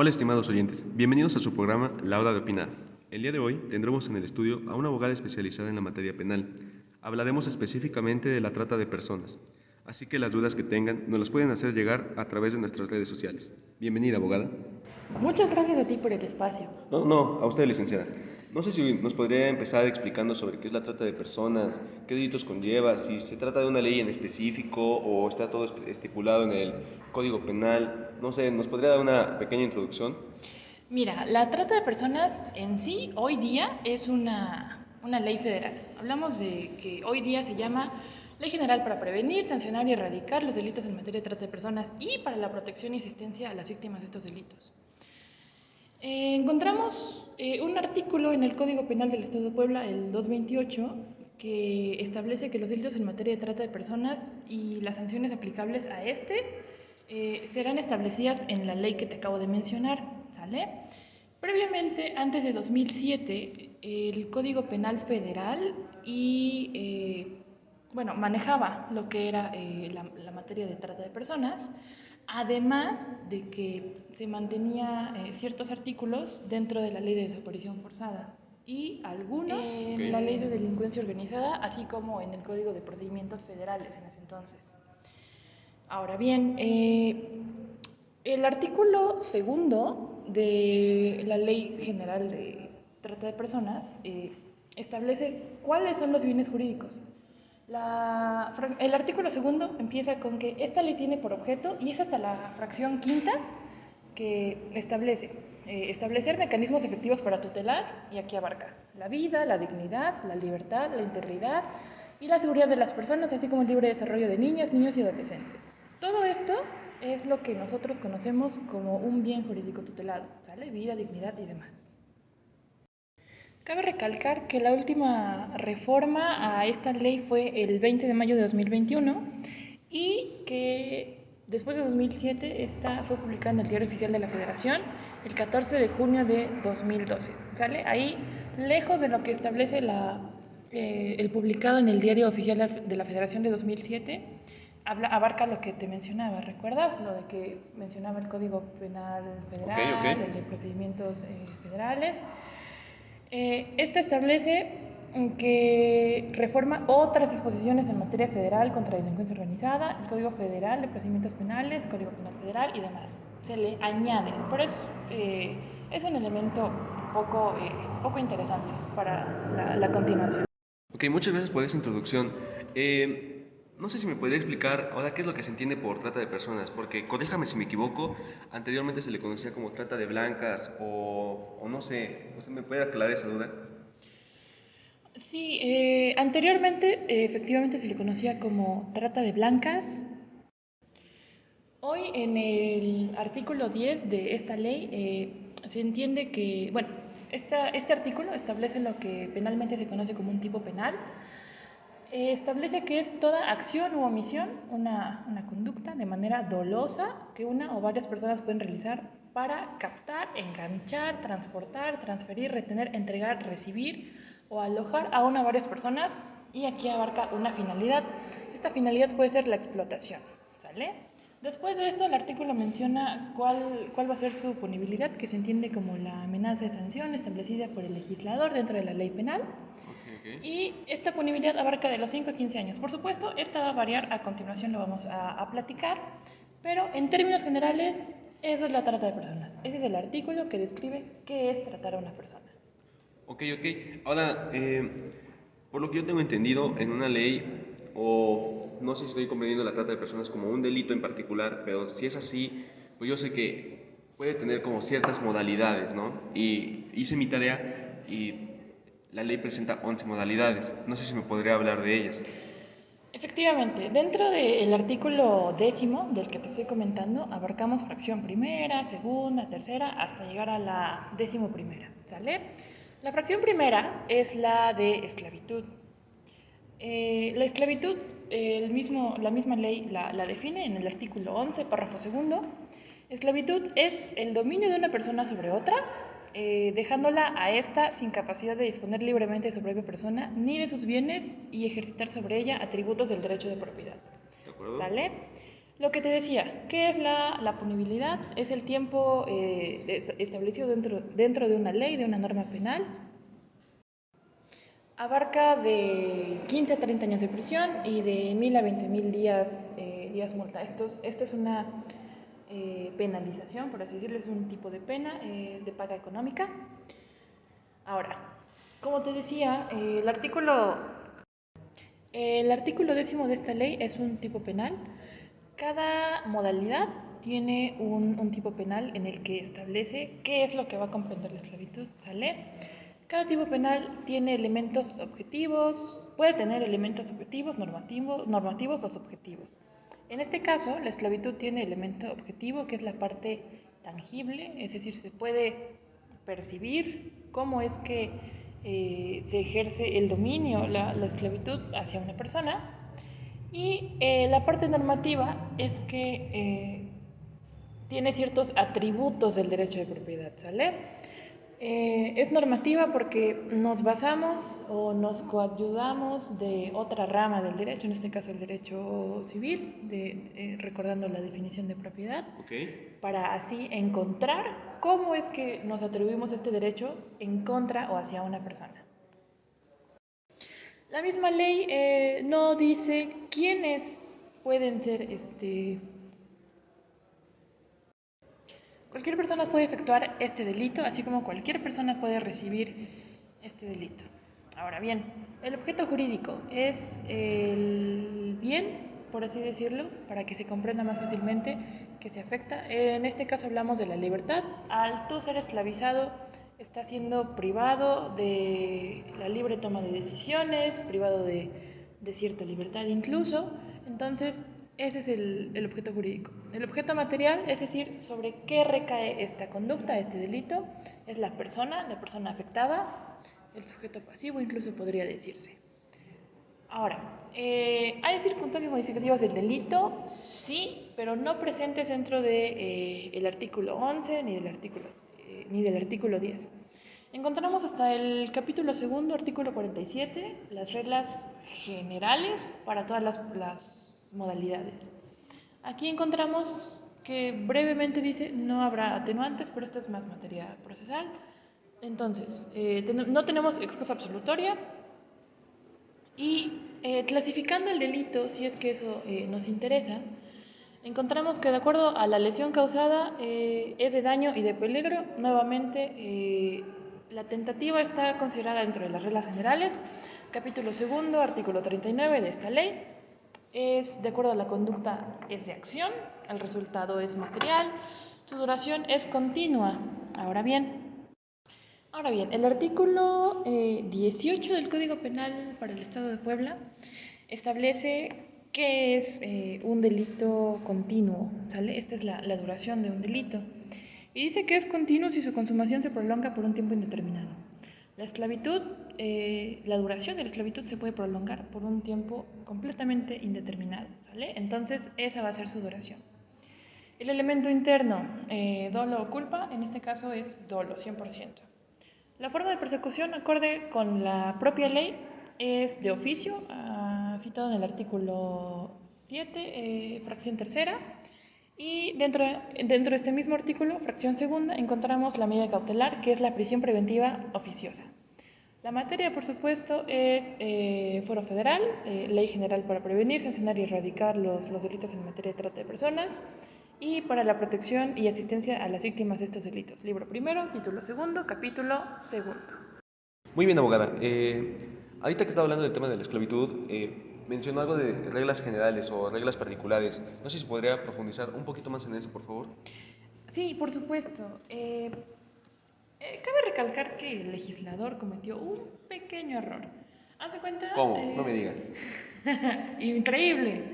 Hola estimados oyentes, bienvenidos a su programa La Hora de Opinar. El día de hoy tendremos en el estudio a una abogada especializada en la materia penal. Hablaremos específicamente de la trata de personas, así que las dudas que tengan nos las pueden hacer llegar a través de nuestras redes sociales. Bienvenida, abogada. Muchas gracias a ti por el espacio. No, a usted, licenciada. No sé si nos podría empezar explicando sobre qué es la trata de personas, qué delitos conlleva, si se trata de una ley en específico o está todo estipulado en el Código Penal. No sé, ¿nos podría dar una pequeña introducción? Mira, la trata de personas en sí, hoy día, es una ley federal. Hablamos de que hoy día se llama Ley General para prevenir, sancionar y erradicar los delitos en materia de trata de personas y para la protección y asistencia a las víctimas de estos delitos. Encontramos un artículo en el Código Penal del Estado de Puebla, el 228, que establece que los delitos en materia de trata de personas y las sanciones aplicables a serán establecidas en la ley que te acabo de mencionar, ¿sale? Previamente, antes de 2007, el Código Penal Federal manejaba lo que era la materia de trata de personas, además de que se mantenía ciertos artículos dentro de la ley de desaparición forzada y algunos en la ley de delincuencia organizada, así como en el Código de Procedimientos Federales en ese entonces. Ahora bien, el artículo segundo de la Ley General de Trata de Personas establece cuáles son los bienes jurídicos. El artículo segundo empieza con que esta ley tiene por objeto, y es hasta la fracción quinta que establecer mecanismos efectivos para tutelar, y aquí abarca la vida, la dignidad, la libertad, la integridad y la seguridad de las personas, así como el libre desarrollo de niñas, niños y adolescentes. Todo esto es lo que nosotros conocemos como un bien jurídico tutelado, ¿sale? Vida, dignidad y demás. Cabe recalcar que la última reforma a esta ley fue el 20 de mayo de 2021 y que después de 2007 esta fue publicada en el Diario Oficial de la Federación el 14 de junio de 2012. ¿Sale? Ahí, lejos de lo que establece el publicado en el Diario Oficial de la Federación de 2007, abarca lo que te mencionaba, ¿recuerdas? Lo de que mencionaba el Código Penal Federal, el de procedimientos federales. Esta establece que reforma otras disposiciones en materia federal contra la delincuencia organizada, el Código Federal de Procedimientos Penales, el Código Penal Federal y demás. Se le añade, por eso es un elemento poco interesante para la continuación. Ok, muchas gracias por esa introducción. No sé si me podría explicar ahora qué es lo que se entiende por trata de personas, porque corríjame si me equivoco, anteriormente se le conocía como trata de blancas o no sé, ¿usted me puede aclarar esa duda? Sí, anteriormente efectivamente se le conocía como trata de blancas. Hoy en el artículo 10 de esta ley se entiende que, bueno, este artículo establece lo que penalmente se conoce como un tipo penal. Establece que es toda acción u omisión, una conducta de manera dolosa que una o varias personas pueden realizar para captar, enganchar, transportar, transferir, retener, entregar, recibir o alojar a una o varias personas, y aquí abarca una finalidad. Esta finalidad puede ser la explotación, ¿sale? Después de esto, el artículo menciona cuál va a ser su punibilidad, que se entiende como la amenaza de sanción establecida por el legislador dentro de la ley penal. Y esta punibilidad abarca de los 5 a 15 años. Por supuesto, esta va a variar, a continuación lo vamos a platicar, pero en términos generales, eso es la trata de personas. Ese es el artículo que describe qué es tratar a una persona. Ok. Ahora, por lo que yo tengo entendido, en una ley, o no sé si estoy comprendiendo la trata de personas como un delito en particular, pero si es así, pues yo sé que puede tener como ciertas modalidades, ¿no? Y hice mi tarea y la ley presenta 11 modalidades. No sé si me podría hablar de ellas. Efectivamente, dentro del artículo 10 del que te estoy comentando, abarcamos fracción primera, segunda, tercera, hasta llegar a la 11ª, ¿sale? La fracción primera es la de esclavitud. La esclavitud, la misma ley la define en el artículo 11, párrafo segundo. Esclavitud es el dominio de una persona sobre otra, dejándola a ésta sin capacidad de disponer libremente de su propia persona ni de sus bienes y ejercitar sobre ella atributos del derecho de propiedad. ¿De acuerdo? ¿Sale? Lo que te decía, ¿qué es la punibilidad? Es el tiempo establecido dentro de una ley, de una norma penal. Abarca de 15 a 30 años de prisión y de 1.000 a 20.000 días multa. Esto es una penalización, por así decirlo, es un tipo de pena de paga económica. Ahora, como te decía, el artículo 10 de esta ley es un tipo penal. Cada modalidad tiene un tipo penal en el que establece qué es lo que va a comprender la esclavitud, ¿sale? Cada tipo penal tiene elementos objetivos, puede tener elementos objetivos, normativos o subjetivos. En este caso, la esclavitud tiene elemento objetivo, que es la parte tangible, es decir, se puede percibir cómo es que se ejerce el dominio, la esclavitud hacia una persona. Y la parte normativa es que tiene ciertos atributos del derecho de propiedad, ¿sale? Es normativa porque nos basamos o nos coadyuvamos de otra rama del derecho, en este caso el derecho civil, recordando la definición de propiedad, para así encontrar cómo es que nos atribuimos este derecho en contra o hacia una persona. La misma ley no dice quiénes pueden ser Cualquier persona puede efectuar este delito, así como cualquier persona puede recibir este delito. Ahora bien, el objeto jurídico es el bien, por así decirlo, para que se comprenda más fácilmente que se afecta. En este caso hablamos de la libertad. Al tú ser esclavizado, estás siendo privado de la libre toma de decisiones, privado de cierta libertad incluso. Entonces, ese es el objeto jurídico. El objeto material, es decir, sobre qué recae esta conducta, este delito, es la persona afectada, el sujeto pasivo incluso podría decirse. Ahora, ¿hay circunstancias modificativas del delito? Sí, pero no presentes dentro del artículo 11 ni del artículo 10. Encontramos hasta el capítulo 2, artículo 47, las reglas generales para todas las modalidades. Aquí encontramos que brevemente dice no habrá atenuantes, pero esto es más materia procesal. Entonces, no tenemos excusa absolutoria y clasificando el delito, si es que eso nos interesa, encontramos que de acuerdo a la lesión causada es de daño y de peligro. Nuevamente, la tentativa está considerada dentro de las reglas generales. Capítulo 2, artículo 39 de esta ley. Es de acuerdo a la conducta, es de acción, el resultado es material, su duración es continua. Ahora bien, el artículo 18 del Código Penal para el Estado de Puebla establece qué es un delito continuo, ¿sale? Esta es la duración de un delito. Y dice que es continuo si su consumación se prolonga por un tiempo indeterminado. La esclavitud, la duración de la esclavitud se puede prolongar por un tiempo completamente indeterminado, ¿sale? Entonces, esa va a ser su duración. El elemento interno, dolo o culpa, en este caso es dolo, 100%. La forma de persecución, acorde con la propia ley, es de oficio, citado en el artículo 7, fracción tercera. Y dentro de este mismo artículo, fracción segunda, encontramos la medida cautelar, que es la prisión preventiva oficiosa. La materia, por supuesto, es Fuero Federal, Ley General para prevenir, sancionar y erradicar los delitos en materia de trata de personas y para la protección y asistencia a las víctimas de estos delitos. Libro primero, título segundo, capítulo segundo. Muy bien, abogada. Ahorita que estaba hablando del tema de la esclavitud, mencionó algo de reglas generales o reglas particulares. No sé si podría profundizar un poquito más en eso, por favor. Sí, por supuesto. Cabe recalcar que el legislador cometió un pequeño error. ¿Hace cuenta? ¿Cómo? No me diga. Increíble.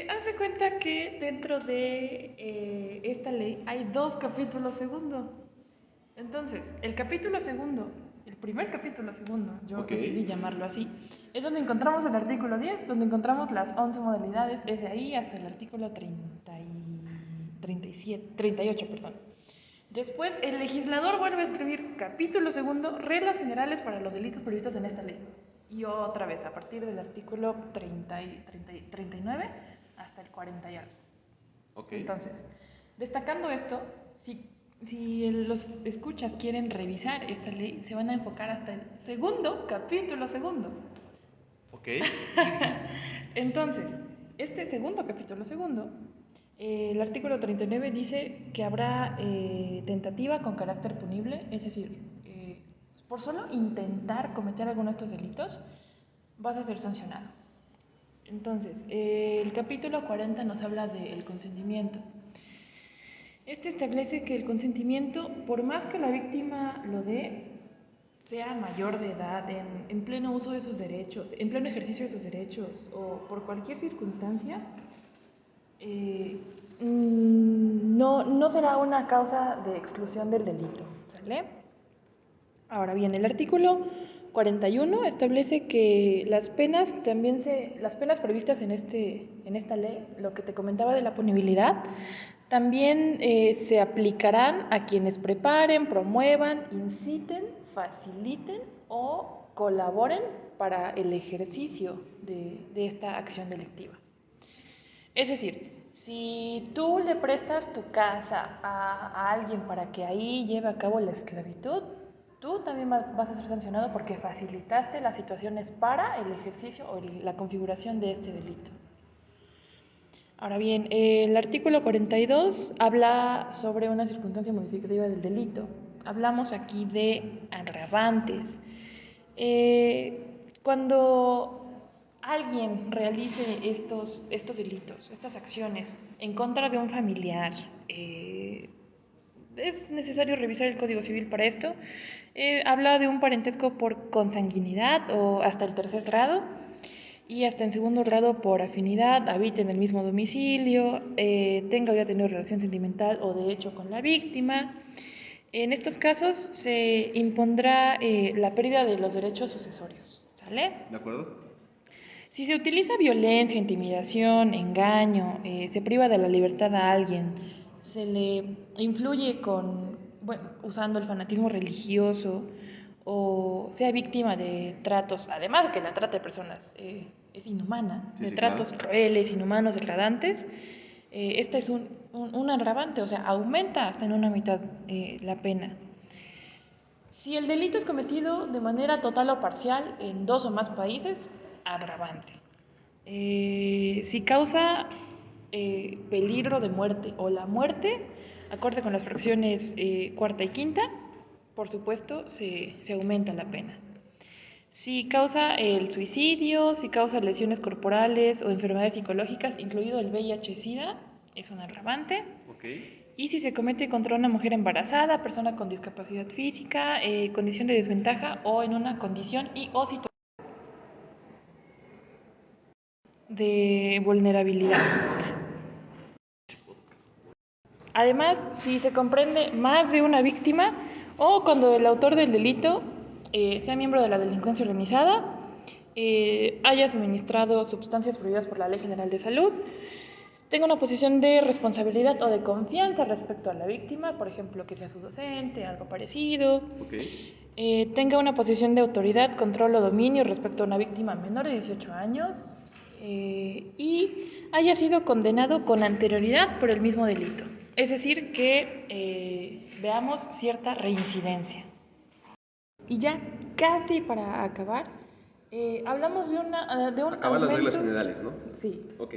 Hace cuenta que dentro de esta ley hay 2 capítulos segundo. Entonces, el capítulo segundo, el primer capítulo segundo, yo decidí llamarlo así, es donde encontramos el artículo 10, donde encontramos las 11 modalidades, es de ahí hasta el artículo 38, perdón. Después, el legislador vuelve a escribir capítulo segundo, reglas generales para los delitos previstos en esta ley. Y otra vez, a partir del artículo 39 hasta el 40 y algo. Okay. Entonces, destacando esto, si los escuchas quieren revisar esta ley, se van a enfocar hasta el capítulo segundo. Ok. Entonces, este capítulo segundo, el artículo 39 dice que habrá tentativa con carácter punible, es decir, por solo intentar cometer alguno de estos delitos, vas a ser sancionado. Entonces, el capítulo 40 nos habla del consentimiento. Este establece que el consentimiento, por más que la víctima lo dé, sea mayor de edad, en pleno uso de sus derechos, en pleno ejercicio de sus derechos o por cualquier circunstancia, no será una causa de exclusión del delito, ¿sale? Ahora bien, el artículo 41 establece que las penas previstas en esta ley, lo que te comentaba de la punibilidad, también se aplicarán a quienes preparen, promuevan, inciten, faciliten o colaboren para el ejercicio de esta acción delictiva. Es decir, si tú le prestas tu casa a alguien para que ahí lleve a cabo la esclavitud, tú también vas a ser sancionado porque facilitaste las situaciones para el ejercicio o la configuración de este delito. Ahora bien, el artículo 42 habla sobre una circunstancia modificativa del delito. Hablamos aquí de agravantes. Cuando alguien realice estos delitos, estas acciones en contra de un familiar, es necesario revisar el Código Civil para esto. Habla de un parentesco por consanguinidad o hasta el tercer grado y hasta en segundo grado por afinidad, habite en el mismo domicilio, tenga o haya tenido relación sentimental o de hecho con la víctima. En estos casos se impondrá la pérdida de los derechos sucesorios, ¿sale? ¿De acuerdo? Si se utiliza violencia, intimidación, engaño, se priva de la libertad a alguien, se le influye usando el fanatismo religioso o sea víctima de tratos, además de que la trata de personas es inhumana, de tratos crueles, inhumanos, degradantes, este es un agravante, o sea, aumenta hasta en una mitad la pena. Si el delito es cometido de manera total o parcial en 2 o más países, agravante. Si causa peligro de muerte o la muerte, acorde con las fracciones cuarta y quinta, por supuesto, se aumenta la pena. Si causa el suicidio, si causa lesiones corporales o enfermedades psicológicas, incluido el VIH-Sida, es un agravante. Okay. Y si se comete contra una mujer embarazada, persona con discapacidad física, condición de desventaja o en una condición o situación de vulnerabilidad. Además, si se comprende más de una víctima o cuando el autor del delito sea miembro de la delincuencia organizada, haya suministrado sustancias prohibidas por la Ley General de Salud, tenga una posición de responsabilidad o de confianza respecto a la víctima, por ejemplo, que sea su docente, algo parecido, tenga una posición de autoridad, control o dominio respecto a una víctima menor de 18 años y haya sido condenado con anterioridad por el mismo delito. Es decir, que veamos cierta reincidencia. Y ya casi para acabar, hablamos de un Acaban aumento... las reglas generales, ¿no? Sí. Ok.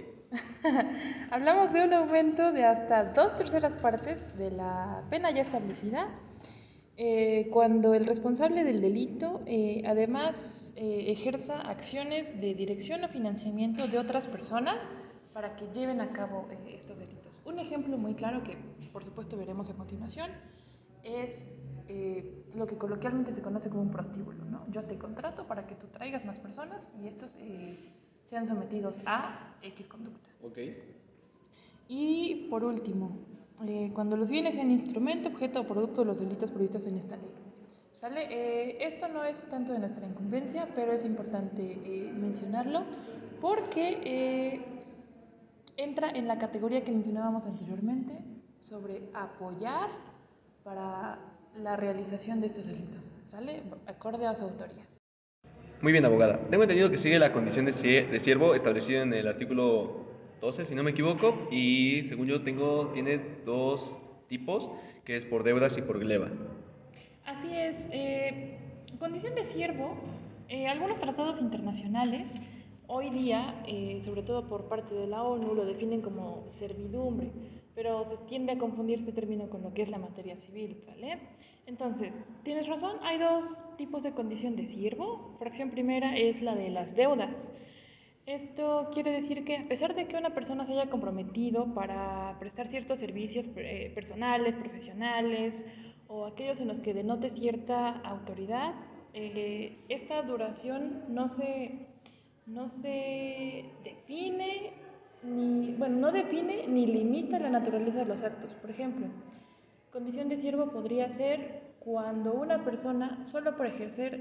Hablamos de un aumento de hasta 2/3 partes de la pena ya establecida cuando el responsable del delito además ejerza acciones de dirección o financiamiento de otras personas para que lleven a cabo estos delitos. Un ejemplo muy claro que por supuesto veremos a continuación es lo que coloquialmente se conoce como un prostíbulo, ¿no? Yo te contrato para que tú traigas más personas y estos sean sometidos a X conducta. Okay. Y por último, cuando los bienes sean instrumento, objeto o producto de los delitos previstos en esta ley. ¿Sale? Esto no es tanto de nuestra incumbencia, pero es importante mencionarlo porque entra en la categoría que mencionábamos anteriormente sobre apoyar para la realización de estos delitos. ¿Sale? Acorde a su autoría. Muy bien, abogada. Tengo entendido que sigue la condición de siervo establecida en el artículo 12, si no me equivoco, y según yo tiene dos tipos, que es por deudas y por gleba. Así es. Condición de siervo, algunos tratados internacionales hoy día, sobre todo por parte de la ONU, lo definen como servidumbre, pero se tiende a confundir este término con lo que es la materia civil, ¿vale? Entonces, tienes razón, hay dos tipos de condición de siervo. Fracción primera es la de las deudas. Esto quiere decir que a pesar de que una persona se haya comprometido para prestar ciertos servicios personales, profesionales o aquellos en los que denote cierta autoridad, esta duración no se define no define ni limita la naturaleza de los actos. Por ejemplo, condición de siervo podría ser cuando una persona, solo por ejercer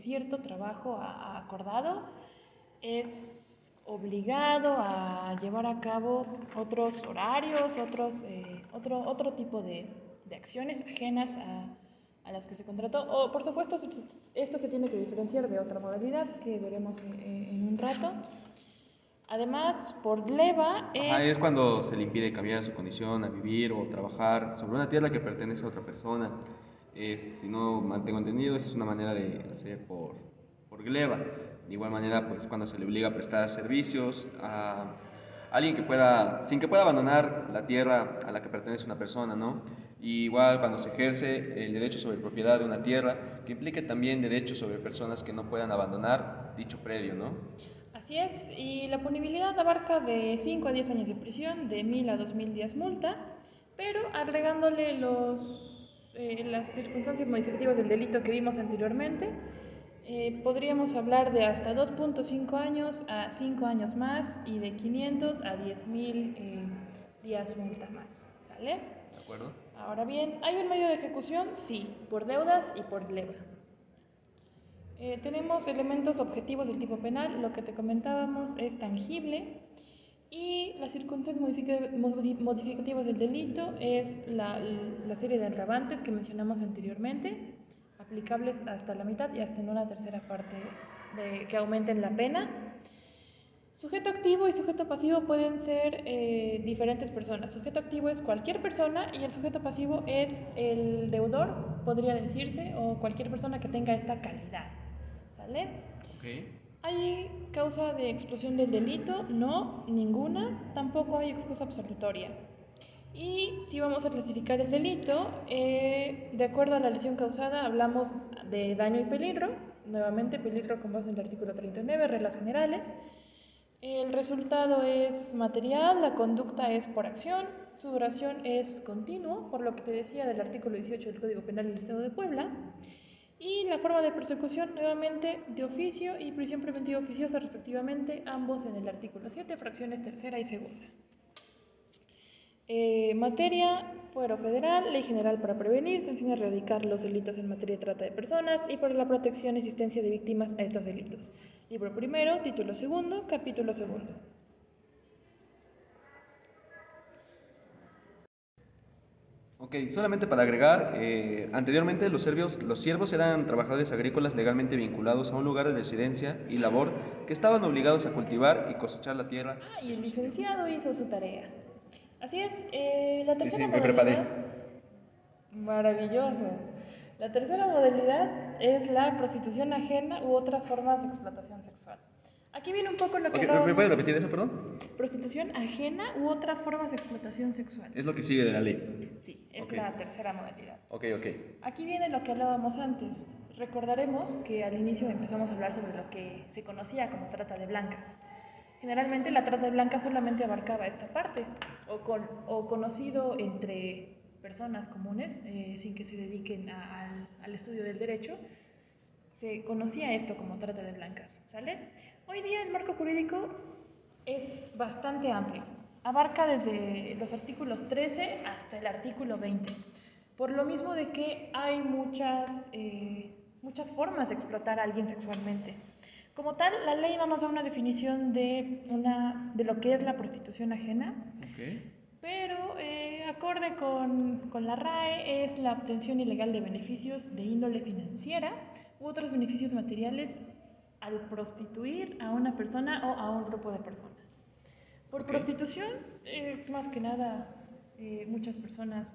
cierto trabajo acordado, es obligado a llevar a cabo otros horarios, otro tipo de acciones ajenas a las que se contrató. O, por supuesto, esto se tiene que diferenciar de otra modalidad que veremos en un rato. Además, por leva es cuando se le impide cambiar su condición a vivir o trabajar sobre una tierra que pertenece a otra persona. Si no mantengo entendido, esa es una manera de hacer por gleba. De igual manera, pues cuando se le obliga a prestar servicios a alguien sin que pueda abandonar la tierra a la que pertenece una persona, ¿no? Y igual cuando se ejerce el derecho sobre propiedad de una tierra, que implique también derechos sobre personas que no puedan abandonar dicho predio, ¿no? Así es, y la punibilidad abarca de 5 a 10 años de prisión, de 1.000 a 2.000 días multa, pero agregándole las circunstancias modificativas del delito que vimos anteriormente, podríamos hablar de hasta 2.5 años a 5 años más y de 500 a 10.000 días multa más, ¿sale? ¿De acuerdo? Ahora bien, ¿hay un medio de ejecución? Sí, por deudas y por gleba. Tenemos elementos objetivos del tipo penal, lo que te comentábamos es tangible, y las circunstancias modificativas del delito es la serie de agravantes que mencionamos anteriormente, aplicables hasta la mitad y hasta en una tercera parte que aumenten la pena. Sujeto activo y sujeto pasivo pueden ser diferentes personas. Sujeto activo es cualquier persona y el sujeto pasivo es el deudor, podría decirse, o cualquier persona que tenga esta calidad. ¿Vale? Okay. ¿Hay causa de exclusión del delito? No, ninguna. Tampoco hay excusa absolutoria. Y si vamos a clasificar el delito, de acuerdo a la lesión causada, hablamos de daño y peligro. Nuevamente, peligro con base en el artículo 39, reglas generales. El resultado es material, la conducta es por acción, su duración es continuo, por lo que te decía del artículo 18 del Código Penal del Estado de Puebla. Y la forma de persecución, nuevamente, de oficio y prisión preventiva oficiosa, respectivamente, ambos en el artículo 7, fracciones tercera y segunda. Materia, fuero federal, ley general para prevenir, sanciona y erradicar los delitos en materia de trata de personas y para la protección y asistencia de víctimas a estos delitos. Libro primero, título segundo, capítulo segundo. Ok, solamente para agregar, anteriormente los siervos eran trabajadores agrícolas legalmente vinculados a un lugar de residencia y labor que estaban obligados a cultivar y cosechar la tierra. Y el licenciado hizo su tarea. Así es, la tercera me preparé. Maravilloso. La tercera modalidad es la prostitución ajena u otras formas de explotación sexual. Aquí viene un poco lo que ¿Me puedes repetir eso, perdón? Prostitución ajena u otras formas de explotación sexual. Es lo que sigue de la ley. Sí, es la tercera modalidad. Ok. Aquí viene lo que hablábamos antes. Recordaremos que al inicio empezamos a hablar sobre lo que se conocía como trata de blancas. Generalmente la trata de blancas solamente abarcaba esta parte, o conocido entre personas comunes, sin que se dediquen al estudio del derecho, se conocía esto como trata de blancas, ¿sale? Hoy día el marco jurídico es bastante amplio, abarca desde los artículos 13 hasta el artículo 20, por lo mismo de que hay muchas formas de explotar a alguien sexualmente. Como tal, la ley no nos da una definición de lo que es la prostitución ajena, pero acorde con la RAE es la obtención ilegal de beneficios de índole financiera u otros beneficios materiales al prostituir a una persona o a un grupo de personas. Por Ok. prostitución, más que nada, muchas personas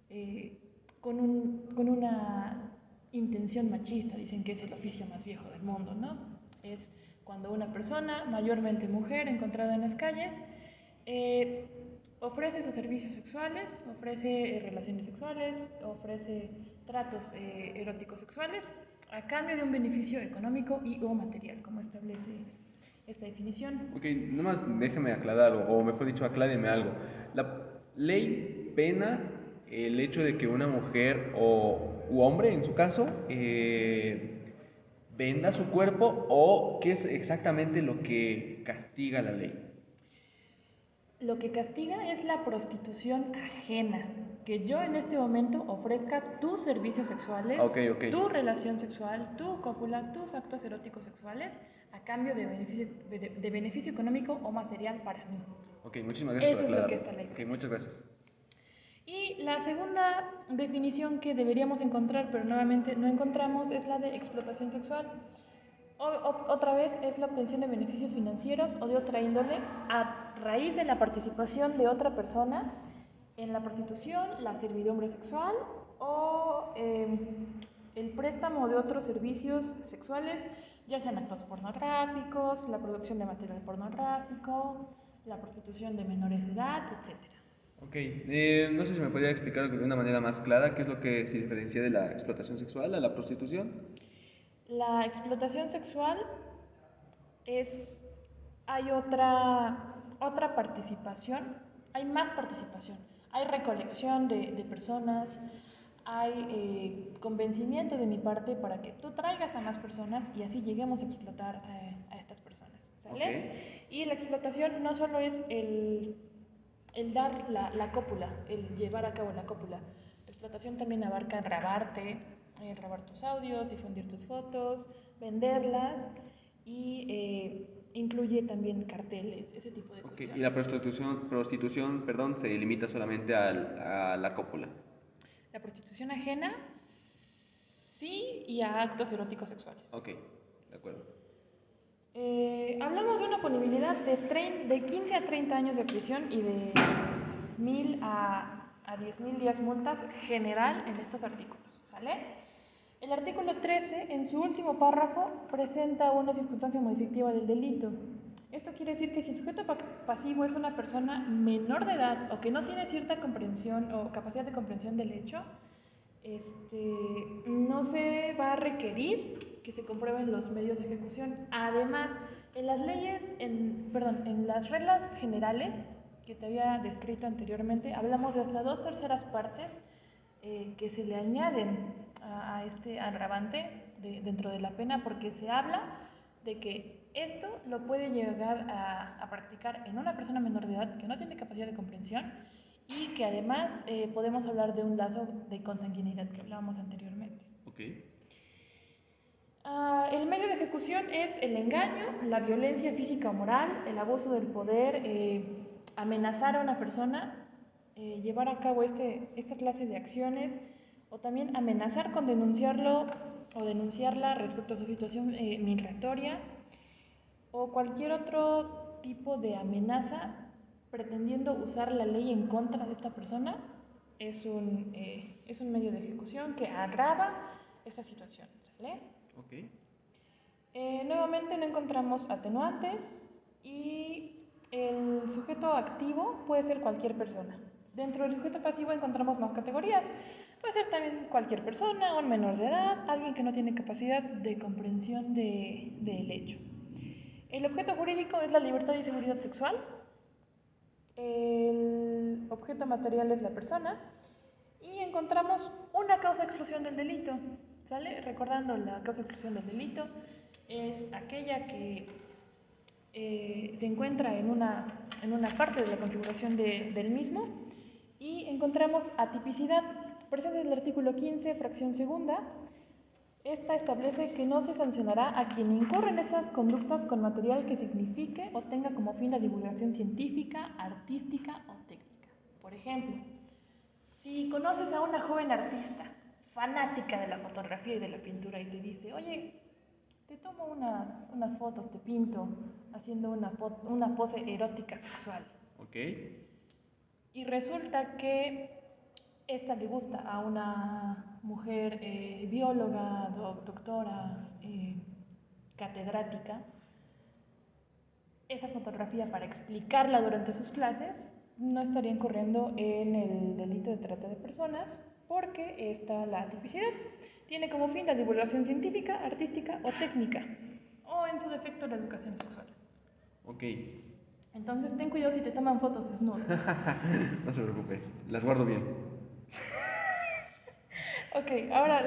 eh, con una intención machista dicen que es el oficio más viejo del mundo, ¿no? Es cuando una persona, mayormente mujer, encontrada en las calles, eh, ofrece sus servicios sexuales, ofrece relaciones sexuales, ofrece tratos eróticos sexuales a cambio de un beneficio económico y o material, como establece esta definición. Ok, nomás déjeme aclarar algo, o mejor dicho, acláreme algo. La ley pena el hecho de que una mujer o u hombre, en su caso, venda su cuerpo, o qué es exactamente lo que castiga la ley. Lo que castiga es la prostitución ajena, que yo en este momento ofrezca tus servicios sexuales, Ok, ok. tu relación sexual, tu cópula, tus actos eróticos sexuales, a cambio de beneficio económico o material para mí. Ok, muchísimas gracias por Eso es lo que aclararlo. esta ley Ok, busca. muchas gracias. Y la segunda definición que deberíamos encontrar, pero nuevamente no encontramos, es la de explotación sexual. Otra vez es la obtención de beneficios financieros o de otra índole a raíz de la participación de otra persona en la prostitución, la servidumbre sexual o el préstamo de otros servicios sexuales, ya sean actos pornográficos, la producción de material pornográfico, la prostitución de menores de edad, etcétera. Ok, no sé si me podría explicar de una manera más clara qué es lo que se diferencia de la explotación sexual a la prostitución. La explotación sexual es, hay otra participación, hay más participación, hay recolección de personas, hay convencimiento de mi parte para que tú traigas a más personas y así lleguemos a explotar a estas personas, Ok, ¿sale? Y la explotación no solo es el dar la cópula, el llevar a cabo la cópula. La explotación también abarca grabarte, grabar tus audios, difundir tus fotos, venderlas y incluye también carteles, ese tipo de ok. Y cuestiones. la prostitución, perdón, se limita solamente a la cópula. La prostitución ajena, sí, y a actos eróticos sexuales. Ok, de acuerdo. Hablamos de una punibilidad de 15 a 30 años de prisión y de 1.000 a 10.000 días multas general en estos artículos, ¿sale? El artículo 13, en su último párrafo, presenta una circunstancia modificativa del delito. Esto quiere decir que si el sujeto pasivo es una persona menor de edad o que no tiene cierta comprensión o capacidad de comprensión del hecho, no se va a requerir que se comprueben los medios de ejecución. Además, en las leyes, en las reglas generales que te había descrito anteriormente, hablamos de hasta 2/3 partes que se le añaden a este agravante dentro de la pena, porque se habla de que esto lo puede llegar a practicar en una persona menor de edad que no tiene capacidad de comprensión y que además podemos hablar de un lazo de consanguinidad que hablábamos anteriormente. Ok, El medio de ejecución es el engaño, la violencia física o moral, el abuso del poder, amenazar a una persona, llevar a cabo esta clase de acciones o también amenazar con denunciarlo o denunciarla respecto a su situación migratoria o cualquier otro tipo de amenaza pretendiendo usar la ley en contra de esta persona es un medio de ejecución que agrava esta situación, ¿sale? ok. Nuevamente no encontramos atenuantes y el sujeto activo puede ser cualquier persona. Dentro del sujeto pasivo encontramos más categorías. Puede ser también cualquier persona, un menor de edad, alguien que no tiene capacidad de comprensión del hecho. El objeto jurídico es la libertad y seguridad sexual. El objeto material es la persona. Y encontramos una causa de exclusión del delito. ¿Sale? Recordando, la causa de exclusión del delito es aquella que se encuentra en una parte de la configuración del mismo. Y encontramos atipicidad presente en el artículo 15, fracción segunda. Esta establece que no se sancionará a quien incurra en esas conductas con material que signifique o tenga como fin la divulgación científica, artística o técnica. Por ejemplo, si conoces a una joven artista, fanática de la fotografía y de la pintura, y te dice, oye, te tomo unas fotos, te pinto, haciendo una pose erótica sexual. Ok. Y resulta que esta le gusta a una mujer bióloga, doctora, catedrática. Esa fotografía, para explicarla durante sus clases, no estaría incurriendo en el delito de trata de personas, porque esta, la tipicidad, tiene como fin la divulgación científica, artística o técnica, o en su defecto la educación sexual. Ok. Entonces ten cuidado si te toman fotos desnudos. No se preocupe, las guardo bien. Ok, ahora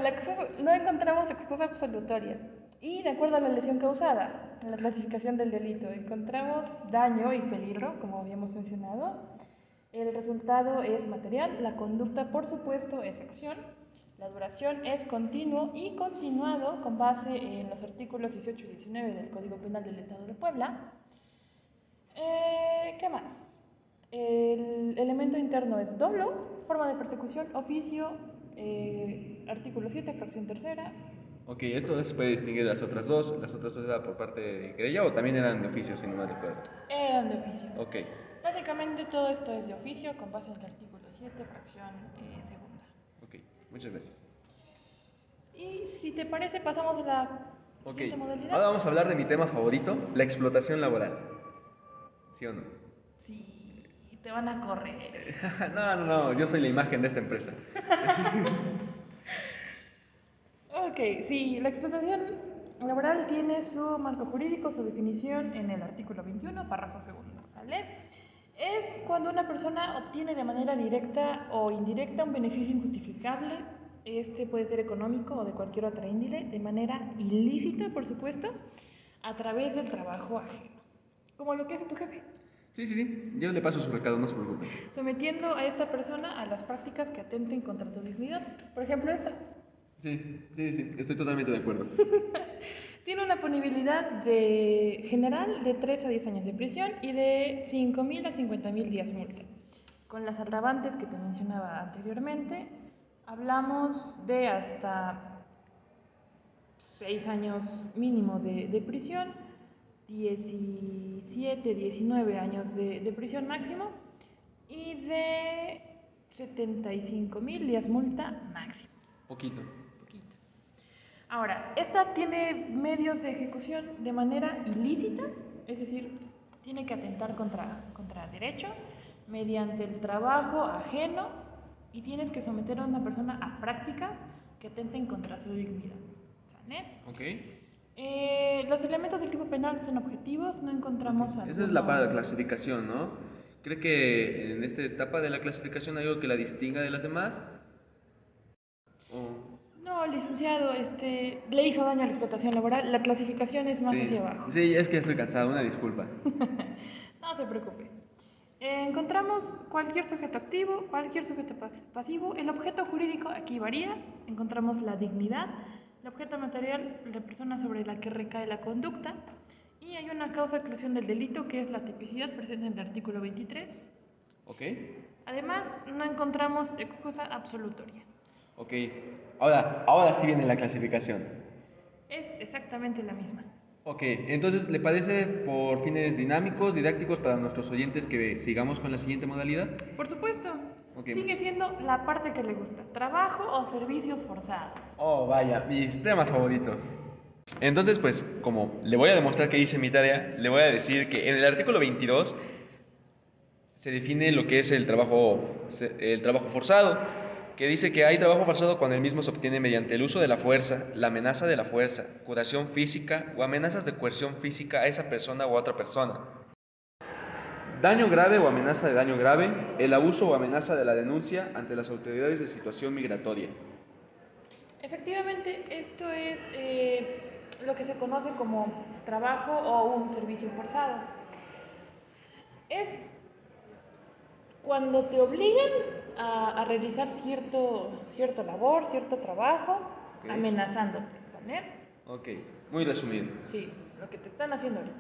no encontramos excusa absolutoria. Y de acuerdo a la lesión causada, en la clasificación del delito, encontramos daño y peligro, como habíamos mencionado. El resultado es material, la conducta, por supuesto, es acción, la duración es continuo y continuado con base en los artículos 18 y 19 del Código Penal del Estado de Puebla. ¿Qué más? El elemento interno es dolo, forma de persecución, oficio, artículo 7, fracción tercera. Ok, esto se puede distinguir de las otras dos. ¿Las otras dos eran por parte de querella o también eran de oficio, si no me recuerdo? Eran de oficio. Ok. Básicamente todo esto es de oficio con base en el artículo 7, fracción segunda. Ok, muchas gracias. Y si te parece, pasamos a la siguiente modalidad. Ahora vamos a hablar de mi tema favorito, la explotación laboral. ¿Sí o no? Sí, te van a correr. No, yo soy la imagen de esta empresa. Ok, sí, la explotación laboral tiene su marco jurídico, su definición en el artículo 21, párrafo segundo, ¿vale? Es cuando una persona obtiene de manera directa o indirecta un beneficio injustificable, este puede ser económico o de cualquier otra índole, de manera ilícita, por supuesto, a través del trabajo ajeno, como lo que hace tu jefe, Sí, yo le paso su recado, no se preocupe. sometiendo a esta persona a las prácticas que atenten contra tu dignidad, por ejemplo esta. Sí, estoy totalmente de acuerdo. Tiene una punibilidad general de 3 a 10 años de prisión y de 5.000 a 50.000 días multa. Con las agravantes que te mencionaba anteriormente, hablamos de hasta 6 años mínimo de prisión, 17, 19 años de prisión máximo y de 75.000 días multa máximo. Poquito. Ahora, esta tiene medios de ejecución de manera ilícita, es decir, tiene que atentar contra derecho mediante el trabajo ajeno y tienes que someter a una persona a prácticas que atenten contra su dignidad. ¿Sale? Ok. Los elementos del tipo penal son objetivos, no encontramos Esa alguno... es la para clasificación, ¿no? ¿Cree que en esta etapa de la clasificación hay algo que la distinga de las demás? ¿O... No, licenciado, le hizo daño a la explotación laboral, la clasificación es más hacia abajo. Sí, es que estoy cansado, una disculpa. No se preocupe. Encontramos cualquier sujeto activo, cualquier sujeto pasivo. El objeto jurídico aquí varía. Encontramos la dignidad, el objeto material, la persona sobre la que recae la conducta. Y hay una causa de exclusión del delito que es la tipicidad presente en el artículo 23. Ok. Además, no encontramos excusa absolutoria. Ok. Ahora sí viene la clasificación. Es exactamente la misma. Ok, entonces, ¿le parece por fines dinámicos, didácticos para nuestros oyentes que sigamos con la siguiente modalidad? Por supuesto. Okay. Sigue siendo la parte que le gusta, trabajo o servicios forzados. Oh, vaya, mis temas favoritos. Entonces, pues, como le voy a demostrar que hice mi tarea, le voy a decir que en el artículo 22 se define lo que es el trabajo forzado, que dice que hay trabajo forzado cuando el mismo se obtiene mediante el uso de la fuerza, la amenaza de la fuerza, coerción física o amenazas de coerción física a esa persona o a otra persona. Daño grave o amenaza de daño grave, el abuso o amenaza de la denuncia ante las autoridades de situación migratoria. Efectivamente, esto es lo que se conoce como trabajo o un servicio forzado. Es cuando te obligan a realizar cierto labor, cierto trabajo, Okay. amenazándote, ¿vale? Ok, muy resumido. Sí, lo que te están haciendo ahorita.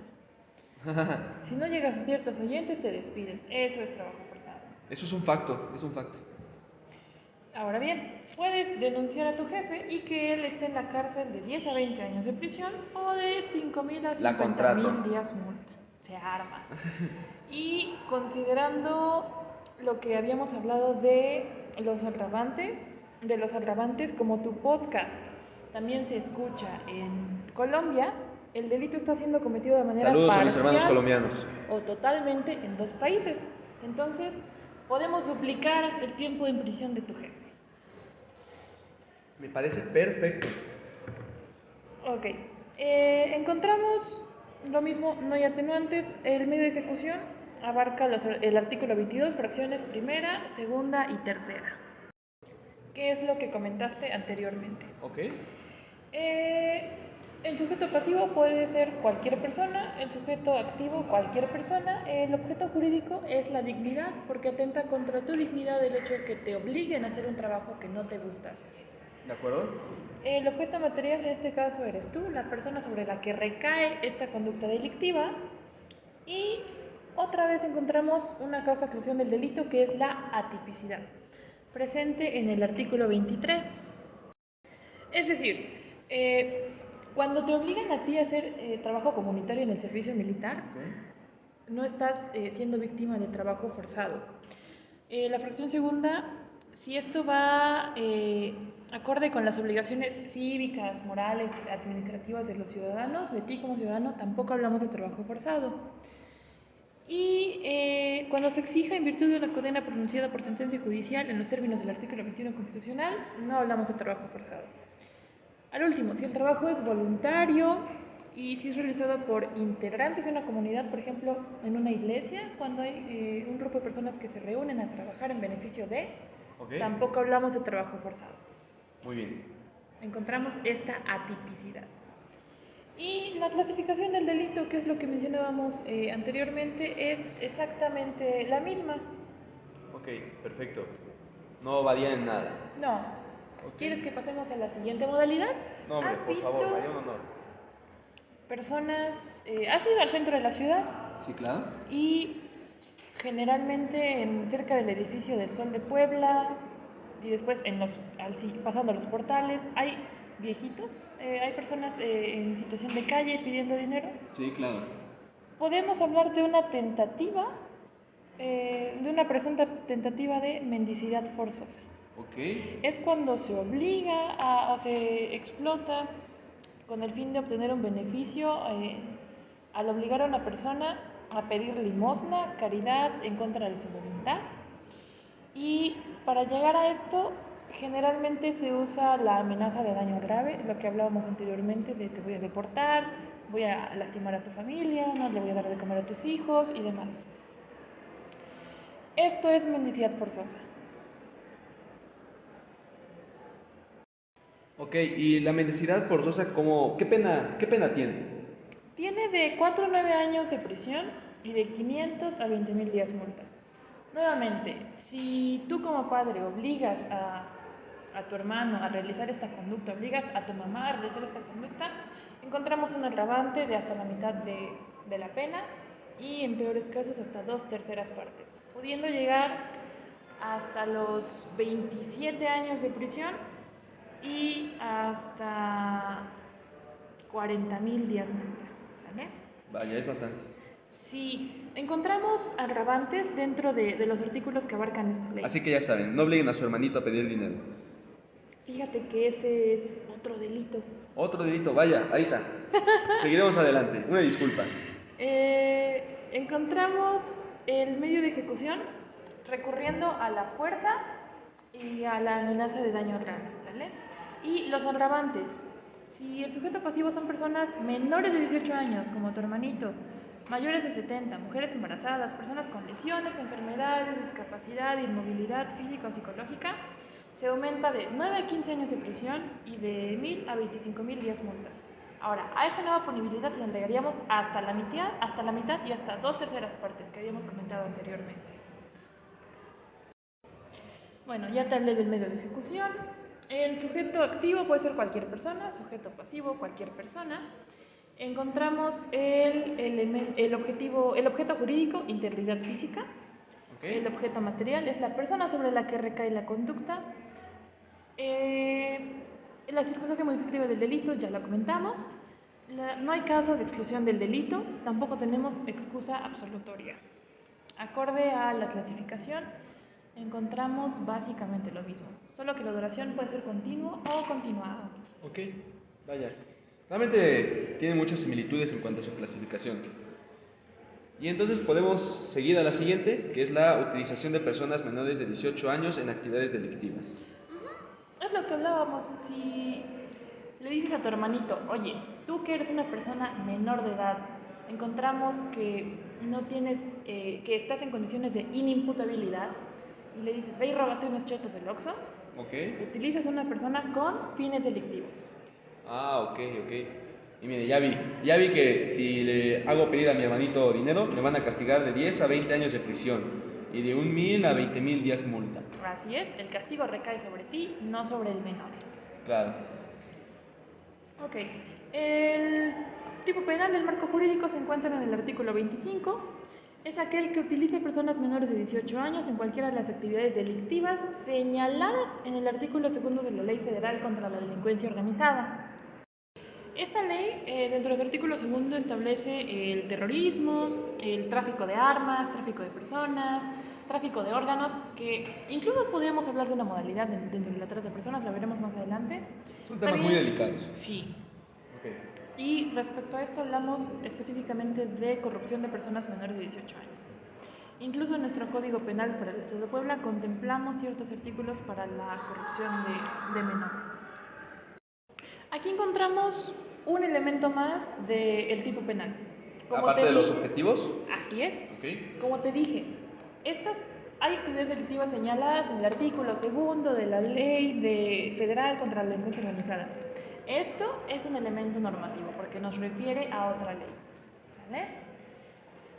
Si no llegas a ciertos oyentes, te despiden. Eso es trabajo forzado. Eso es un facto, es un facto. Ahora bien, puedes puedes denunciar a tu jefe y que él esté en la cárcel de 10 a 20 años de prisión o de 5.000 a La 50.000 contrato. días multa. Se arma. Y considerando lo que habíamos hablado de los agravantes, como tu podcast también se escucha en Colombia, el delito está siendo cometido de manera Saludos a mis parcial hermanos colombianos. o totalmente en 2 países. Entonces, podemos duplicar el tiempo en prisión de tu jefe. Me parece perfecto. Ok. Encontramos lo mismo, no hay atenuantes. El medio de ejecución abarca el artículo 22, fracciones primera, segunda y tercera, que es lo que comentaste anteriormente. Ok. El sujeto pasivo puede ser cualquier persona, el sujeto activo cualquier persona. El objeto jurídico es la dignidad, porque atenta contra tu dignidad el hecho de que te obliguen a hacer un trabajo que no te gusta hacer. ¿De acuerdo? El objeto material en este caso eres tú, la persona sobre la que recae esta conducta delictiva. Y otra vez encontramos una causa exclusión del delito, que es la atipicidad, presente en el artículo 23. Es decir, cuando te obligan a ti a hacer trabajo comunitario en el servicio militar, no estás siendo víctima de trabajo forzado. La fracción segunda, si esto va acorde con las obligaciones cívicas, morales, administrativas de los ciudadanos, de ti como ciudadano, tampoco hablamos de trabajo forzado. Y cuando se exija en virtud de una condena pronunciada por sentencia judicial en los términos del artículo 21 constitucional, no hablamos de trabajo forzado. Al último, si el trabajo es voluntario y si es realizado por integrantes de una comunidad, por ejemplo, en una iglesia, cuando hay un grupo de personas que se reúnen a trabajar en beneficio de, tampoco hablamos de trabajo forzado. Muy bien. Encontramos esta atipicidad. Y la clasificación del delito, que es lo que mencionábamos anteriormente, es exactamente la misma. Ok, perfecto. No varía en nada. No. Okay. ¿Quieres que pasemos a la siguiente modalidad? No, hombre, por favor, vaya un honor. Personas, ¿has ido al centro de la ciudad? Sí, claro. Y generalmente cerca del edificio del Sol de Puebla y después pasando a los portales, hay viejitos, hay personas en situación de calle pidiendo dinero. Sí, claro. Podemos hablar de una tentativa, de una presunta tentativa de mendicidad forzosa. Okay. Es cuando se obliga o se explota con el fin de obtener un beneficio al obligar a una persona a pedir limosna, caridad en contra de su voluntad. Y para llegar a esto, generalmente se usa la amenaza de daño grave, lo que hablábamos anteriormente de te voy a deportar, voy a lastimar a tu familia, no le voy a dar de comer a tus hijos y demás. Esto es mendicidad forzosa. Ok, y la mendicidad forzosa, ¿qué pena tiene? Tiene de 4 a 9 años de prisión y de 500 a 20.000 días multa. Nuevamente, si tú como padre obligas a tu hermano a realizar esta conducta, obligas a tu mamá a realizar esta conducta, encontramos un agravante de hasta la mitad de la pena y en peores casos hasta 2/3 partes, pudiendo llegar hasta los 27 años de prisión y hasta 40.000 días multa, ¿vale? Vaya, es bastante. Sí, encontramos agravantes dentro de los artículos que abarcan esta ley. Así que ya saben, no obliguen a su hermanito a pedir dinero. Fíjate que ese es otro delito. Otro delito, vaya, ahí está. Seguiremos adelante, una disculpa. Encontramos el medio de ejecución recurriendo a la fuerza y a la amenaza de daño grave, ¿vale? Y los agravantes. Si el sujeto pasivo son personas menores de 18 años, como tu hermanito, mayores de 70, mujeres embarazadas, personas con lesiones, enfermedades, discapacidad, inmovilidad física o psicológica, se aumenta de 9 a 15 años de prisión y de 1.000 a 25.000 días multa. Ahora, a esta nueva punibilidad le agregaríamos hasta la mitad y hasta 2/3 partes que habíamos comentado anteriormente. Bueno, ya te hablé del medio de ejecución. El sujeto activo puede ser cualquier persona, sujeto pasivo cualquier persona. Encontramos el objeto jurídico, integridad física. El objeto material es la persona sobre la que recae la conducta. La circunstancia modificativa del delito ya la comentamos. No hay caso de exclusión del delito, tampoco tenemos excusa absolutoria. Acorde a la clasificación, encontramos básicamente lo mismo, solo que la duración puede ser continuo o continuado. Ok, vaya. Realmente tiene muchas similitudes en cuanto a su clasificación. Y entonces podemos seguir a la siguiente, que es la utilización de personas menores de 18 años en actividades delictivas. Es lo que hablábamos. Si le dices a tu hermanito, oye, tú que eres una persona menor de edad, encontramos que no tienes, que estás en condiciones de inimputabilidad, y le dices, ve y róbate unos chetos del Oxxo, utilizas a una persona con fines delictivos. Ok. Y mire, ya vi que si le hago pedir a mi hermanito dinero, me van a castigar de 10 a 20 años de prisión y de 1,000 a 20,000 días multa. Así es, el castigo recae sobre ti, no sobre el menor. Claro. Ok, el tipo penal del marco jurídico se encuentra en el artículo 25. Es aquel que utilice personas menores de 18 años en cualquiera de las actividades delictivas señaladas en el artículo 2 de la Ley Federal contra la Delincuencia Organizada. Esta ley, dentro del artículo 2, establece el terrorismo, el tráfico de armas, tráfico de personas, tráfico de órganos, que incluso podríamos hablar de una modalidad dentro de la trata de personas, la veremos más adelante. Son temas muy delicados. Sí. Okay. Y respecto a esto hablamos específicamente de corrupción de personas menores de 18 años. Incluso en nuestro Código Penal para el Estado de Puebla contemplamos ciertos artículos para la corrupción de menores. Aquí encontramos un elemento más del tipo penal. Aparte de los objetivos. Así es. Okay. Como te dije, hay actividades delictivas señaladas en el artículo 2 de la Ley Federal contra la Delincuencia Organizada. Esto es un elemento normativo porque nos refiere a otra ley. ¿Vale?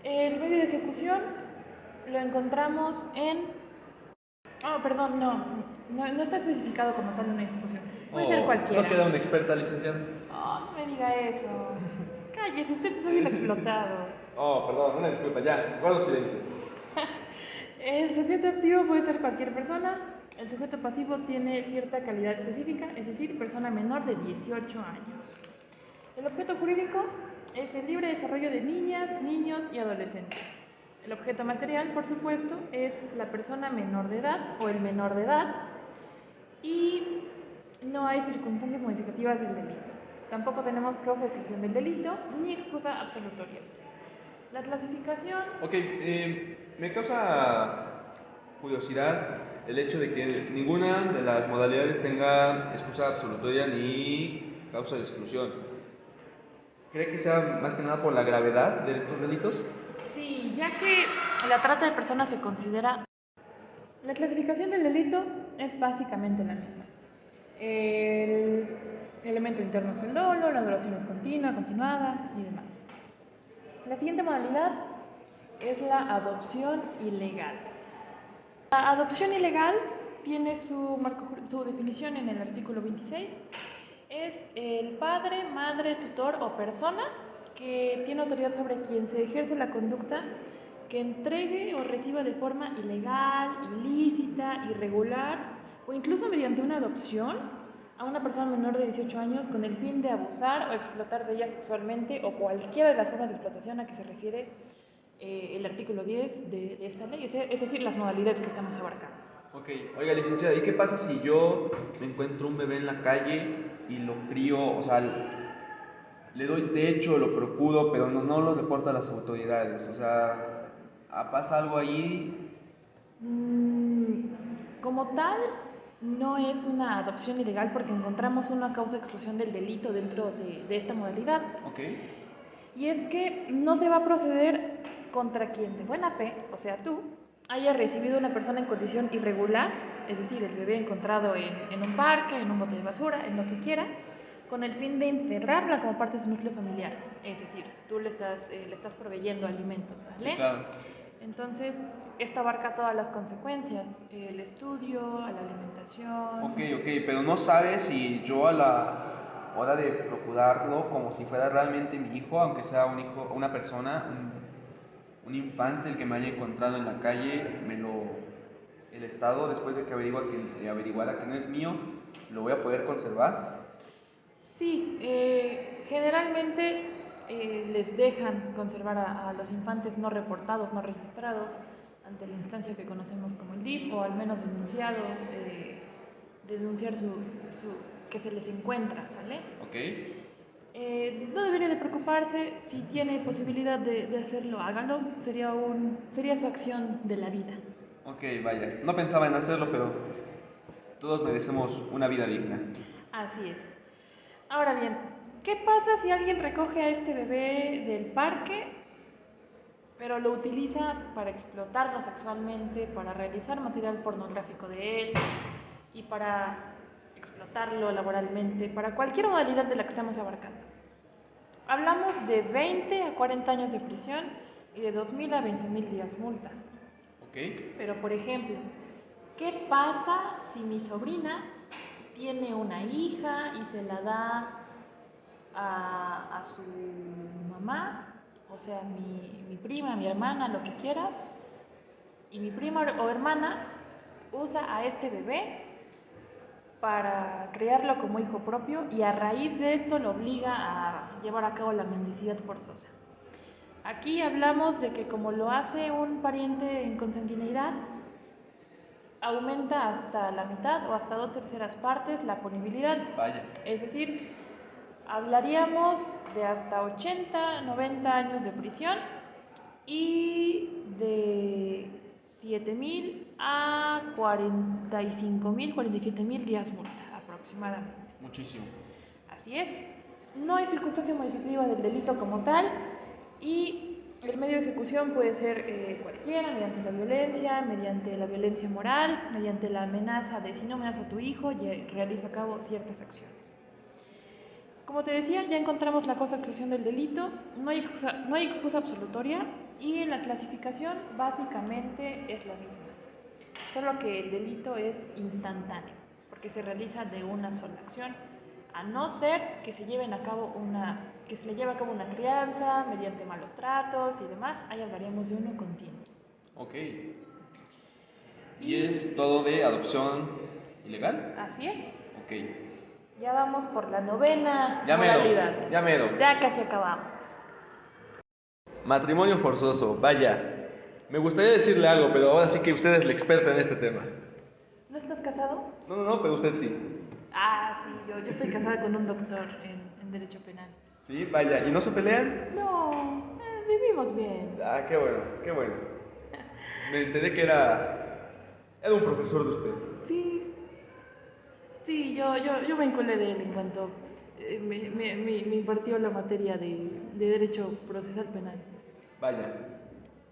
El medio de ejecución lo encontramos en... no está especificado como tal una ejecución. Puede ser cualquiera. ¿No queda una experta, licenciado? No me diga eso. Cállese, usted es un explotado. Perdón, una disculpa, ya, guardo silencio. El sujeto activo puede ser cualquier persona. El sujeto pasivo tiene cierta calidad específica, es decir, persona menor de 18 años. El objeto jurídico es el libre desarrollo de niñas, niños y adolescentes. El objeto material, por supuesto, es la persona menor de edad o el menor de edad. Y no hay circunstancias modificativas del delito. Tampoco tenemos causa de exclusión del delito ni excusa absolutoria. La clasificación... Ok, me causa curiosidad el hecho de que ninguna de las modalidades tenga excusa absolutoria ni causa de exclusión. ¿Cree que sea más que nada por la gravedad de estos delitos? Sí, ya que la trata de personas se considera... La clasificación del delito es básicamente la misma. El elemento interno es el dolo, la duración es continua, continuada y demás. La siguiente modalidad es la adopción ilegal. La adopción ilegal tiene su definición en el artículo 26. Es el padre, madre, tutor o persona que tiene autoridad sobre quien se ejerce la conducta que entregue o reciba de forma ilegal, ilícita, irregular o incluso mediante una adopción a una persona menor de 18 años con el fin de abusar o explotar de ella sexualmente o cualquiera de las formas de explotación a que se refiere el artículo 10 de esta ley, es decir, las modalidades que estamos abarcando. Ok, oiga, licenciada, ¿y qué pasa si yo me encuentro un bebé en la calle y lo crío, o sea, le doy techo, lo procuro, pero no lo reporto a las autoridades? O sea, ¿pasa algo ahí? Como tal, no es una adopción ilegal porque encontramos una causa de exclusión del delito dentro de esta modalidad. Ok. Y es que no se va a proceder contra quien de buena fe, o sea tú, haya recibido una persona en condición irregular, es decir, el bebé encontrado en un parque, en un bote de basura, en lo que quiera, con el fin de encerrarla como parte de su núcleo familiar. Es decir, tú le estás proveyendo alimentos, ¿vale? Sí, claro. Entonces, esto abarca todas las consecuencias, el estudio, a la alimentación. Ok, pero no sabes si yo a la hora de procurarlo como si fuera realmente mi hijo, aunque sea un hijo, una persona, un infante el que me haya encontrado en la calle, el Estado, después de que averiguara que no es mío, lo voy a poder conservar. Sí, generalmente les dejan conservar a los infantes no reportados, no registrados, ante la instancia que conocemos como el DIF, o al menos denunciados, denunciar que se les encuentra, ¿vale? Ok. No debería de preocuparse, si tiene posibilidad de hacerlo, hágalo, sería su acción de la vida. Ok, vaya. No pensaba en hacerlo, pero todos merecemos una vida digna. Así es. Ahora bien, ¿qué pasa si alguien recoge a este bebé del parque, pero lo utiliza para explotarlo sexualmente, para realizar material pornográfico de él y para explotarlo laboralmente, para cualquier modalidad de la que estamos abarcando? Hablamos de 20 a 40 años de prisión y de 2.000 a 20.000 días multa. Ok. Pero, por ejemplo, ¿qué pasa si mi sobrina tiene una hija y se la da a su mamá, o sea, mi prima, mi hermana, lo que quieras, y mi prima o hermana usa a este bebé para criarlo como hijo propio y a raíz de esto lo obliga a llevar a cabo la mendicidad forzosa? Aquí hablamos de que como lo hace un pariente en consanguineidad, aumenta hasta la mitad o hasta 2/3 partes la punibilidad. Vaya. Es decir, hablaríamos de hasta 80, 90 años de prisión y de 7.000 a 45.000, 47.000 días multa aproximadamente. Muchísimo. Así es. No hay circunstancia modificativa del delito como tal y el medio de ejecución puede ser cualquiera, mediante la violencia moral, mediante la amenaza de si no me das a tu hijo, realiza a cabo ciertas acciones. Como te decía, ya encontramos la constitución del delito, no hay excusa absolutoria y en la clasificación básicamente es la misma, solo que el delito es instantáneo, porque se realiza de una sola acción, a no ser que se lleve a cabo una crianza mediante malos tratos y demás, ahí hablaríamos de uno continuo. Ok. ¿Y es todo de adopción ilegal? Así es. Ok. Ya vamos por la novena Ya modalidad. Ya casi acabamos. Matrimonio forzoso, vaya. Me gustaría decirle algo, pero ahora sí que usted es la experta en este tema. ¿No estás casado? No, pero usted sí. Ah, sí, yo estoy casada con un doctor en Derecho Penal. Sí, vaya. ¿Y no se pelean? No, vivimos bien. Ah, qué bueno, qué bueno. Me enteré que era un profesor de usted. Sí, yo me encolé de él en cuanto me impartió la materia de Derecho Procesal Penal. Vaya,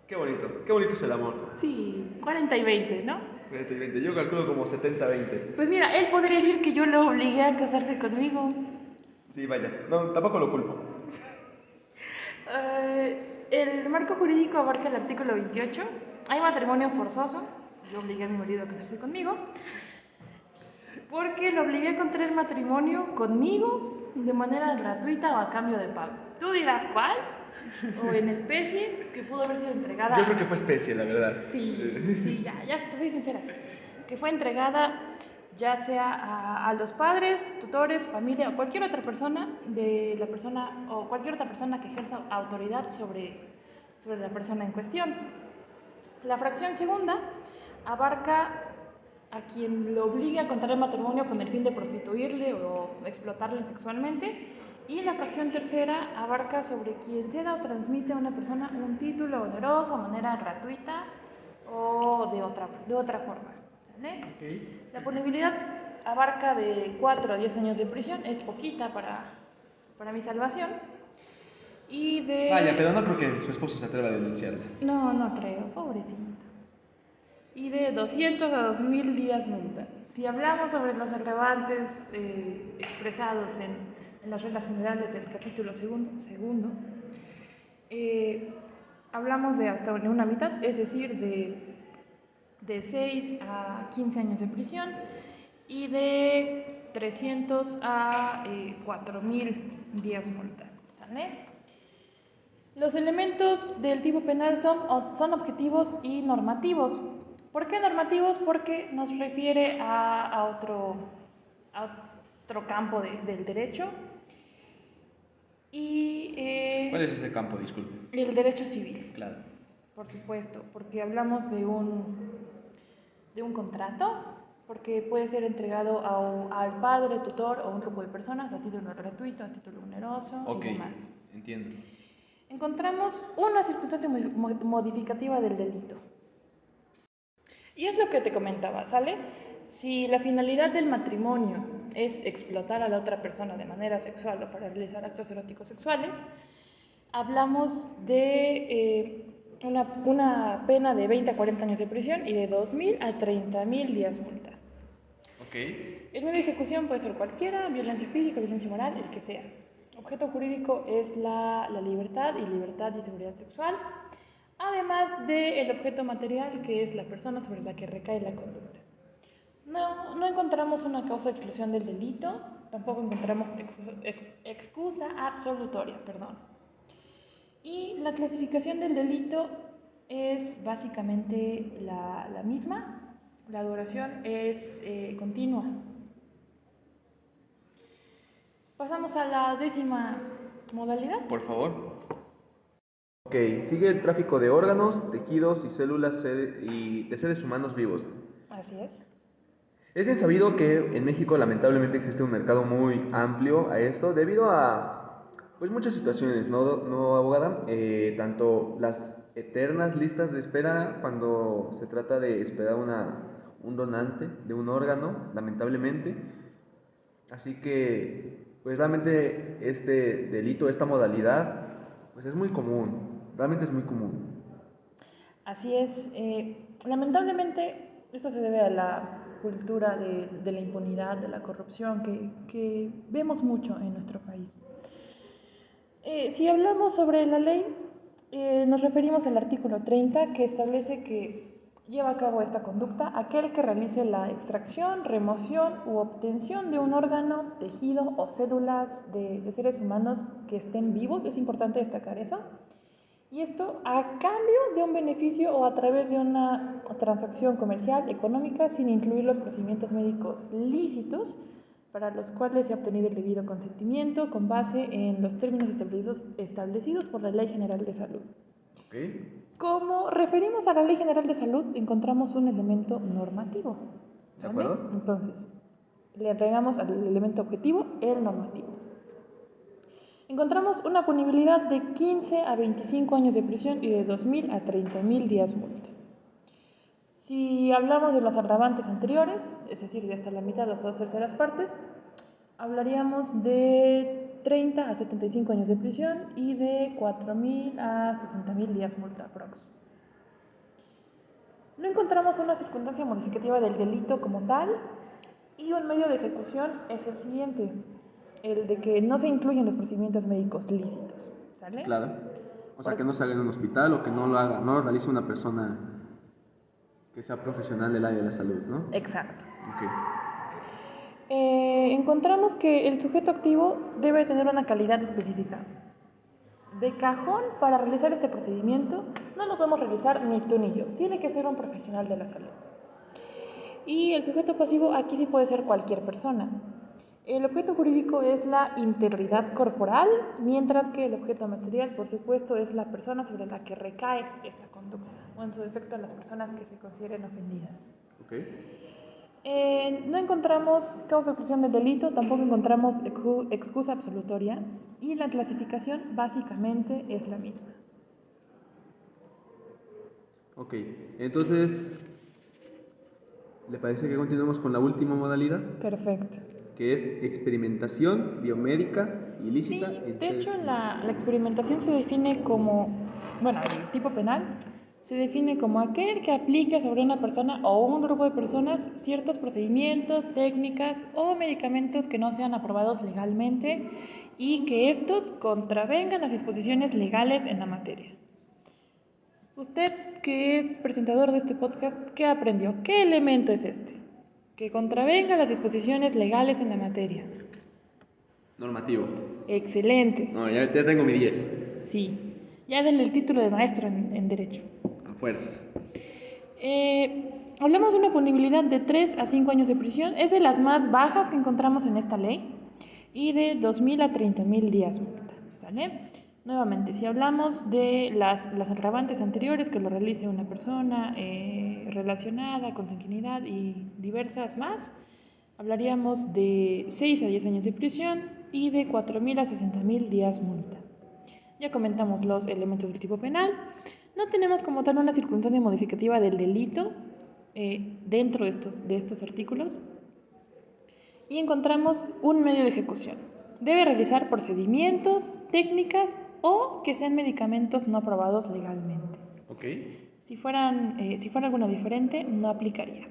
qué bonito es el amor. Sí, 40 y 20, ¿no? 20 y 20, yo calculo como 70-20. Pues mira, él podría decir que yo lo obligué a casarse conmigo. Sí, vaya, no, tampoco lo culpo. El marco jurídico abarca el artículo 28. Hay matrimonio forzoso. Yo obligué a mi marido a casarse conmigo. Porque lo obligué a contraer matrimonio conmigo de manera gratuita o a cambio de pago. Tú dirás, ¿cuál? O en especie, que pudo haber sido entregada. Yo creo que fue especie, la verdad. Sí, ya soy sincera. Que fue entregada ya sea a los padres, tutores, familia o cualquier otra persona o cualquier otra persona que ejerza autoridad sobre la persona en cuestión. La fracción segunda abarca a quien lo obligue a contraer matrimonio con el fin de prostituirle o explotarle sexualmente, y la fracción tercera abarca sobre quien ceda o transmite a una persona un título oneroso de manera gratuita o de otra forma. ¿Vale? Okay. La punibilidad abarca de 4 a 10 años de prisión, es poquita para mi salvación. Y de... Vaya, pero no creo que su esposo se atreva a denunciarle. No creo, pobrecito. Y de 200 a 2.000 días multa. Si hablamos sobre los agravantes expresados en las reglas generales del capítulo segundo, hablamos de hasta una mitad, es decir, de 6 a 15 años de prisión y de 300 a 4.000 días multa. ¿Vale? Los elementos del tipo penal son objetivos y normativos. ¿Por qué normativos? Porque nos refiere a otro campo del derecho. Y ¿Cuál es ese campo, disculpe? el derecho civil. Claro. Por supuesto, porque hablamos de un contrato, porque puede ser entregado al padre, tutor o un grupo de personas a título gratuito, a título oneroso y demás. Entiendo. Encontramos una circunstancia modificativa del delito. Y es lo que te comentaba, ¿sale? Si la finalidad del matrimonio es explotar a la otra persona de manera sexual o para realizar actos eróticos sexuales, hablamos de una pena de 20 a 40 años de prisión y de 2.000 a 30.000 días multa. El medio de ejecución puede ser cualquiera, violencia física, violencia moral, el que sea. Objeto jurídico es la libertad y seguridad sexual, además del objeto material que es la persona sobre la que recae la conducta. No encontramos una causa de exclusión del delito, tampoco encontramos excusa absolutoria, Y la clasificación del delito es básicamente la misma. La duración es continua. Pasamos a la 10ª modalidad. Por favor. Ok, sigue el tráfico de órganos, tejidos y células de seres humanos vivos. Así es. Es bien sabido que en México lamentablemente existe un mercado muy amplio a esto debido a muchas situaciones, ¿no abogada? Tanto las eternas listas de espera cuando se trata de esperar un donante de un órgano, lamentablemente. Así que realmente este delito, esta modalidad, es muy común, realmente es muy común. Así es. Lamentablemente, esto se debe a la cultura de la impunidad, de la corrupción que vemos mucho en nuestro país. Si hablamos sobre la ley, nos referimos al artículo 30, que establece que lleva a cabo esta conducta aquel que realice la extracción, remoción u obtención de un órgano, tejido o células de seres humanos que estén vivos. Es importante destacar eso. Y esto a cambio de un beneficio o a través de una transacción comercial, económica, sin incluir los procedimientos médicos lícitos para los cuales se ha obtenido el debido consentimiento con base en los términos establecidos por la Ley General de Salud. Como referimos a la Ley General de Salud, encontramos un elemento normativo. ¿De acuerdo? Entonces, le agregamos al elemento objetivo el normativo. Encontramos una punibilidad de 15 a 25 años de prisión y de 2.000 a 30.000 días multa. Si hablamos de los agravantes anteriores, es decir, de hasta la mitad o 2/3 partes, hablaríamos de 30 a 75 años de prisión y de 4.000 a 60.000 días multa aprox. No encontramos una circunstancia modificativa del delito como tal, y un medio de ejecución es el siguiente, el de que no se incluyen los procedimientos médicos lícitos, ¿sale? Claro. O sea, que no se haga en un hospital o que no lo haga, no lo realice una persona que sea profesional del área de la salud, ¿no? Exacto. Okay. Encontramos que el sujeto activo debe tener una calidad específica. De cajón, para realizar este procedimiento, no lo podemos realizar ni tú ni yo. Tiene que ser un profesional de la salud. Y el sujeto pasivo aquí sí puede ser cualquier persona. El objeto jurídico es la integridad corporal, mientras que el objeto material, por supuesto, es la persona sobre la que recae esta conducta, o en su defecto las personas que se consideren ofendidas. No encontramos causa de exclusión del delito, tampoco encontramos excusa absolutoria, y la clasificación básicamente es la misma. Ok, entonces, ¿le parece que continuemos con la última modalidad? Perfecto. Que es experimentación biomédica ilícita. Sí, de hecho la experimentación se define como, bueno, el tipo penal se define como aquel que aplica sobre una persona o un grupo de personas ciertos procedimientos, técnicas o medicamentos que no sean aprobados legalmente y que estos contravengan las disposiciones legales en la materia. Usted, que es presentador de este podcast, ¿qué aprendió? ¿Qué elemento es este? Que contravenga las disposiciones legales en la materia. Normativo. Excelente. No, ya tengo mi 10. Sí, ya denle el título de maestro en Derecho. A fuerza. hablamos de una punibilidad de 3 a 5 años de prisión, es de las más bajas que encontramos en esta ley, y de 2.000 a 30.000 días multa, ¿sale? Nuevamente, si hablamos de las agravantes anteriores que lo realice una persona relacionada, con sanguinidad y diversas más, hablaríamos de 6 a 10 años de prisión y de 4.000 a 60.000 días multa. Ya comentamos los elementos del tipo penal. No tenemos como tal una circunstancia modificativa del delito dentro de estos artículos. Y encontramos un medio de ejecución. Debe realizar procedimientos, técnicas o que sean medicamentos no aprobados legalmente. Okay. Si fuera alguna diferente, no aplicaría.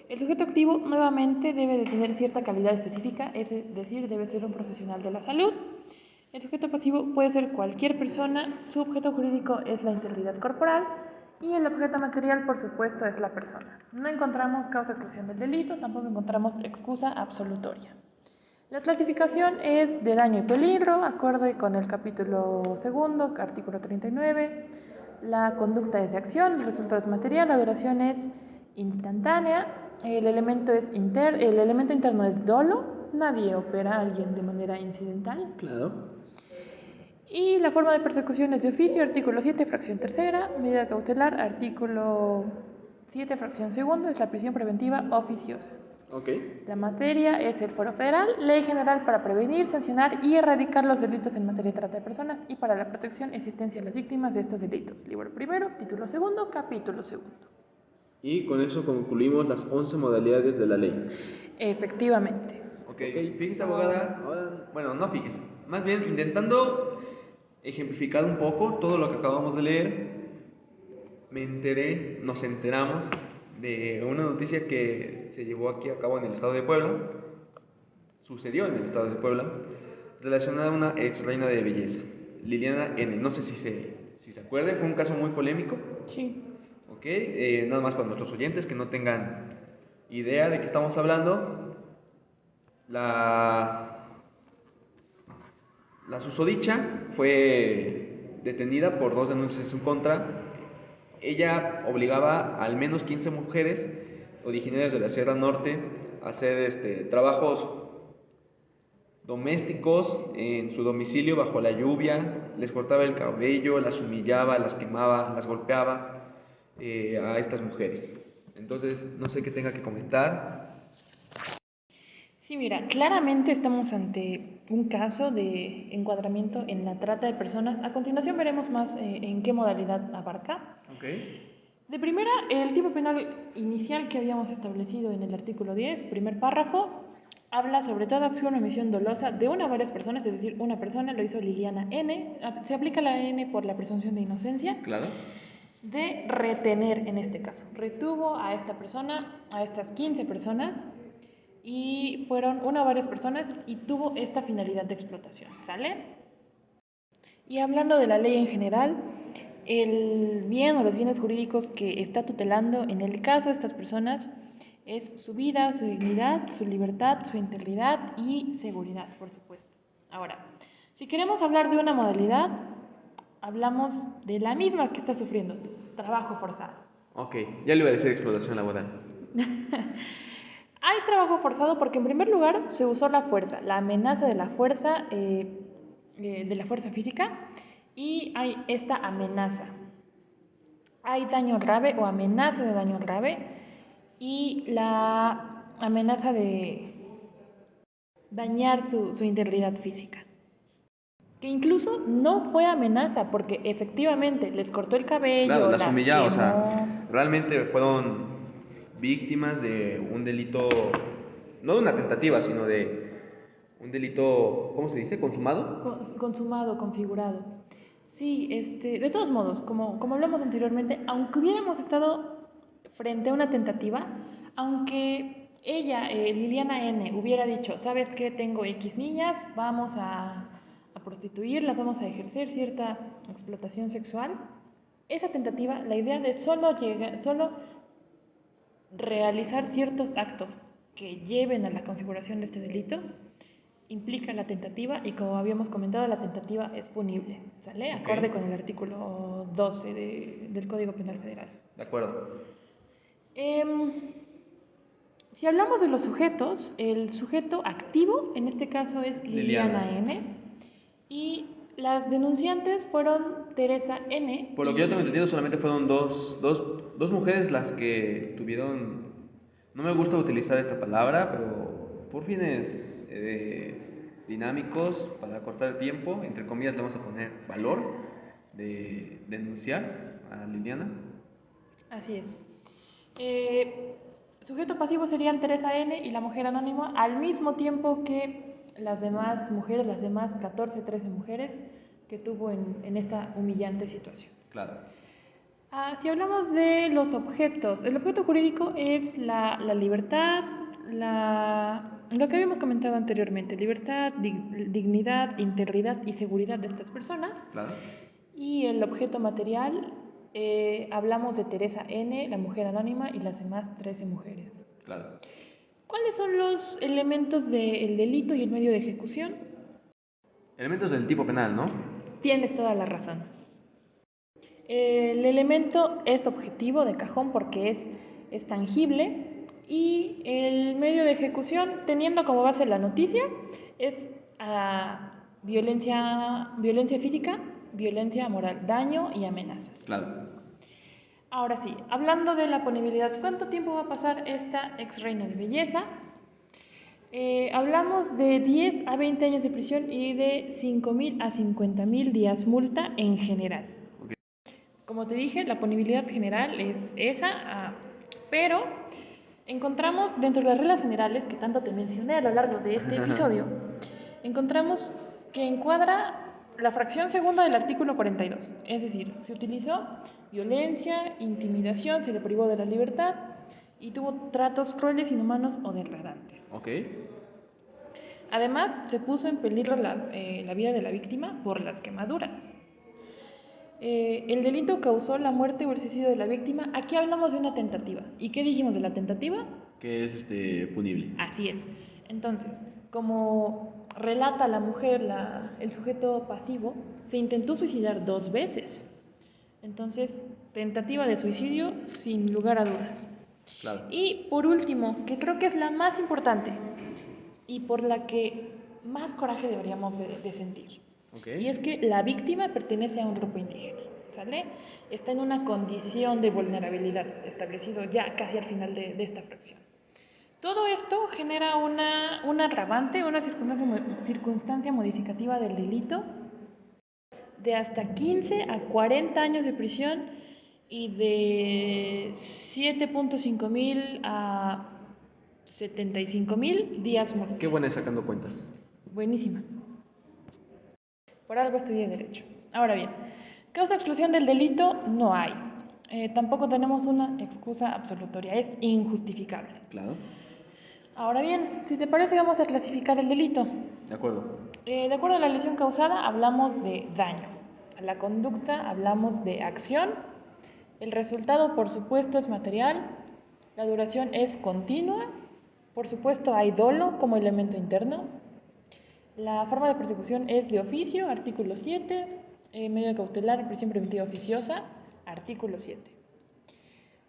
El sujeto activo nuevamente debe de tener cierta calidad específica, es decir, debe ser un profesional de la salud. El sujeto pasivo puede ser cualquier persona, su objeto jurídico es la integridad corporal y el objeto material, por supuesto, es la persona. No encontramos causa de exclusión del delito, tampoco encontramos excusa absolutoria. La clasificación es de daño y peligro, acorde con el capítulo 2, artículo 39. La conducta es de acción, el resultado es material, la duración es instantánea, el elemento interno es dolo, nadie opera a alguien de manera incidental. Claro. Y la forma de persecución es de oficio, artículo 7, fracción tercera, medida cautelar, artículo 7, fracción segunda, es la prisión preventiva oficiosa. Okay. La materia es el Fuero Federal, Ley General para prevenir, sancionar y erradicar los delitos en materia de trata de personas y para la protección y asistencia a las víctimas de estos delitos. Libro primero, título segundo, capítulo segundo. Y con eso concluimos las 11 modalidades de la ley. Efectivamente. Ok, fíjese, abogada, bueno, no fíjese, más bien intentando ejemplificar un poco todo lo que acabamos de leer, nos enteramos de una noticia que se llevó aquí a cabo en el estado de Puebla, sucedió en el estado de Puebla, relacionada a una ex reina de belleza, Liliana N. No sé si se acuerdan, fue un caso muy polémico. Sí. Ok, nada más para nuestros oyentes que no tengan idea de qué estamos hablando. La susodicha fue detenida por 2 denuncias en su contra. Ella obligaba a al menos 15 mujeres originarias de la Sierra Norte a hacer trabajos domésticos en su domicilio bajo la lluvia, les cortaba el cabello, las humillaba, las quemaba, las golpeaba a estas mujeres. Entonces, no sé qué tenga que comentar. Sí, mira, claramente estamos ante un caso de encuadramiento en la trata de personas. A continuación veremos más en qué modalidad abarca. Okay. De primera, el tipo penal inicial que habíamos establecido en el artículo 10, primer párrafo, habla sobre toda acción o omisión dolosa de una o varias personas, es decir, una persona, lo hizo Liliana N. Se aplica la N por la presunción de inocencia. Claro. De retener en este caso. Retuvo a esta persona, a estas 15 personas, y fueron una o varias personas y tuvo esta finalidad de explotación, ¿sale? Y hablando de la ley en general, el bien o los bienes jurídicos que está tutelando en el caso de estas personas es su vida, su dignidad, su libertad, su integridad y seguridad, por supuesto. Ahora, si queremos hablar de una modalidad, hablamos de la misma que está sufriendo, trabajo forzado. Ok, ya le iba a decir explotación laboral. Hay trabajo forzado porque en primer lugar se usó la fuerza, la amenaza de la fuerza física, y hay esta amenaza. Hay daño grave o amenaza de daño grave y la amenaza de dañar su integridad física. Que incluso no fue amenaza, porque efectivamente les cortó el cabello, claro, las humillaba, quemó. o sea, realmente fueron víctimas de un delito, no de una tentativa, sino de un delito, ¿cómo se dice? ¿Consumado? Consumado, configurado. Sí, de todos modos, como hablamos anteriormente, aunque hubiéramos estado frente a una tentativa, aunque ella, Liliana N., hubiera dicho, ¿sabes qué? Tengo X niñas, vamos a prostituirlas, vamos a ejercer cierta explotación sexual, esa tentativa, la idea de solo realizar ciertos actos que lleven a la configuración de este delito, implica la tentativa y, como habíamos comentado, la tentativa es punible, ¿sale? Okay. Acorde con el artículo 12 del Código Penal Federal. De acuerdo. Em, si hablamos de los sujetos, el sujeto activo en este caso es Liliana N. Y las denunciantes fueron Teresa N. Por lo que yo tengo entendido, solamente fueron dos mujeres las que tuvieron, no me gusta utilizar esta palabra, pero por fines dinámicos, para cortar el tiempo, entre comillas le vamos a poner valor de denunciar a Liliana. Así es. Sujeto pasivo serían Teresa N. y la mujer anónima, al mismo tiempo que las demás mujeres, las demás 14, 13 mujeres que tuvo en esta humillante situación. Claro. Si hablamos de los objetos, el objeto jurídico es la libertad, lo que habíamos comentado anteriormente, libertad, dignidad, integridad y seguridad de estas personas. Claro. Y el objeto material, hablamos de Teresa N., la mujer anónima y las demás 13 mujeres. Claro. ¿Cuáles son los elementos del delito y el medio de ejecución? Elementos del tipo penal, ¿no? Tienes toda la razón. El elemento es objetivo de cajón porque es tangible, y el medio de ejecución, teniendo como base la noticia, es violencia física, violencia moral, daño y amenazas. Claro. Ahora sí, hablando de la punibilidad, ¿cuánto tiempo va a pasar esta ex reina de belleza? Hablamos de 10 a 20 años de prisión y de 5.000 a 50.000 días multa en general. Okay. Como te dije, la punibilidad general es esa, pero encontramos dentro de las reglas generales que tanto te mencioné a lo largo de este episodio, encontramos que encuadra la fracción segunda del artículo 42, es decir, se utilizó violencia, intimidación, se le privó de la libertad y tuvo tratos crueles, inhumanos o degradantes. Okay. Además, se puso en peligro la vida de la víctima por las quemaduras. El delito causó la muerte o el suicidio de la víctima. Aquí hablamos de una tentativa. ¿Y qué dijimos de la tentativa? Que es punible. Así es. Entonces, como relata la mujer, el sujeto pasivo, se intentó suicidar 2 veces. Entonces, tentativa de suicidio sin lugar a dudas. Claro. Y por último, que creo que es la más importante y por la que más coraje deberíamos de sentir. Okay. Y es que la víctima pertenece a un grupo indígena, ¿sale? Está en una condición de vulnerabilidad establecido ya casi al final de esta fracción. Todo esto genera un agravante, una circunstancia modificativa del delito de hasta 15 a 40 años de prisión y de 7.5 mil a 75.000 días multa. Qué buena es sacando cuentas. Buenísima. Por algo estudié Derecho. Ahora bien, causa de exclusión del delito no hay. Tampoco tenemos una excusa absolutoria, es injustificable. Claro. Ahora bien, si te parece, vamos a clasificar el delito. De acuerdo. De acuerdo a la lesión causada, hablamos de daño. A la conducta hablamos de acción. El resultado, por supuesto, es material. La duración es continua. Por supuesto, hay dolo como elemento interno. La forma de persecución es de oficio, artículo 7. Medio cautelar, prisión preventiva oficiosa, artículo 7.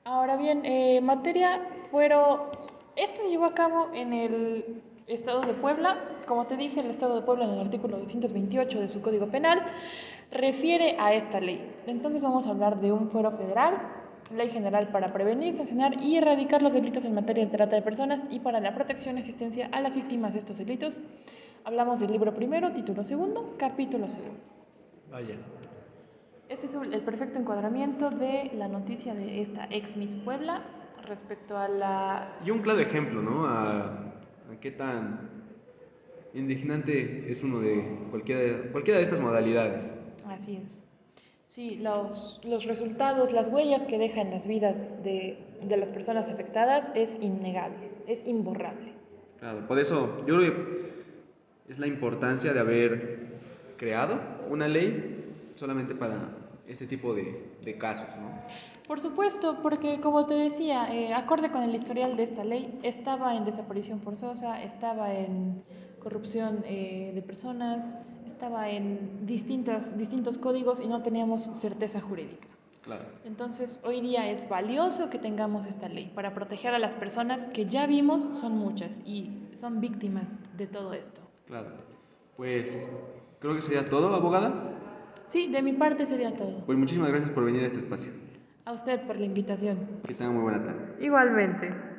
Ahora bien, materia fuero... Esto se llevó a cabo en el Estado de Puebla. Como te dije, el Estado de Puebla, en el artículo 228 de su Código Penal, refiere a esta ley. Entonces vamos a hablar de un fuero federal, ley general para prevenir, sancionar y erradicar los delitos en materia de trata de personas y para la protección y asistencia a las víctimas de estos delitos. Hablamos del libro primero, título segundo, capítulo segundo. Vaya. Este es el perfecto encuadramiento de la noticia de esta ex Miss Puebla respecto a la... Y un claro ejemplo, ¿no? A qué tan indignante es uno de cualquiera de estas modalidades. Así es. Sí, los resultados, las huellas que deja en las vidas de las personas afectadas es innegable, es imborrable. Claro, por eso yo creo que es la importancia de haber creado una ley solamente para este tipo de casos, ¿no? Por supuesto, porque como te decía, acorde con el historial de esta ley, estaba en desaparición forzosa, estaba en corrupción de personas, estaba en distintos códigos y no teníamos certeza jurídica. Claro. Entonces, hoy día es valioso que tengamos esta ley para proteger a las personas que ya vimos son muchas y son víctimas de todo esto. Claro. Pues creo que sería todo, abogada. Sí, de mi parte sería todo. Pues muchísimas gracias por venir a este espacio. A usted por la invitación. Que tenga muy buena tarde. Igualmente.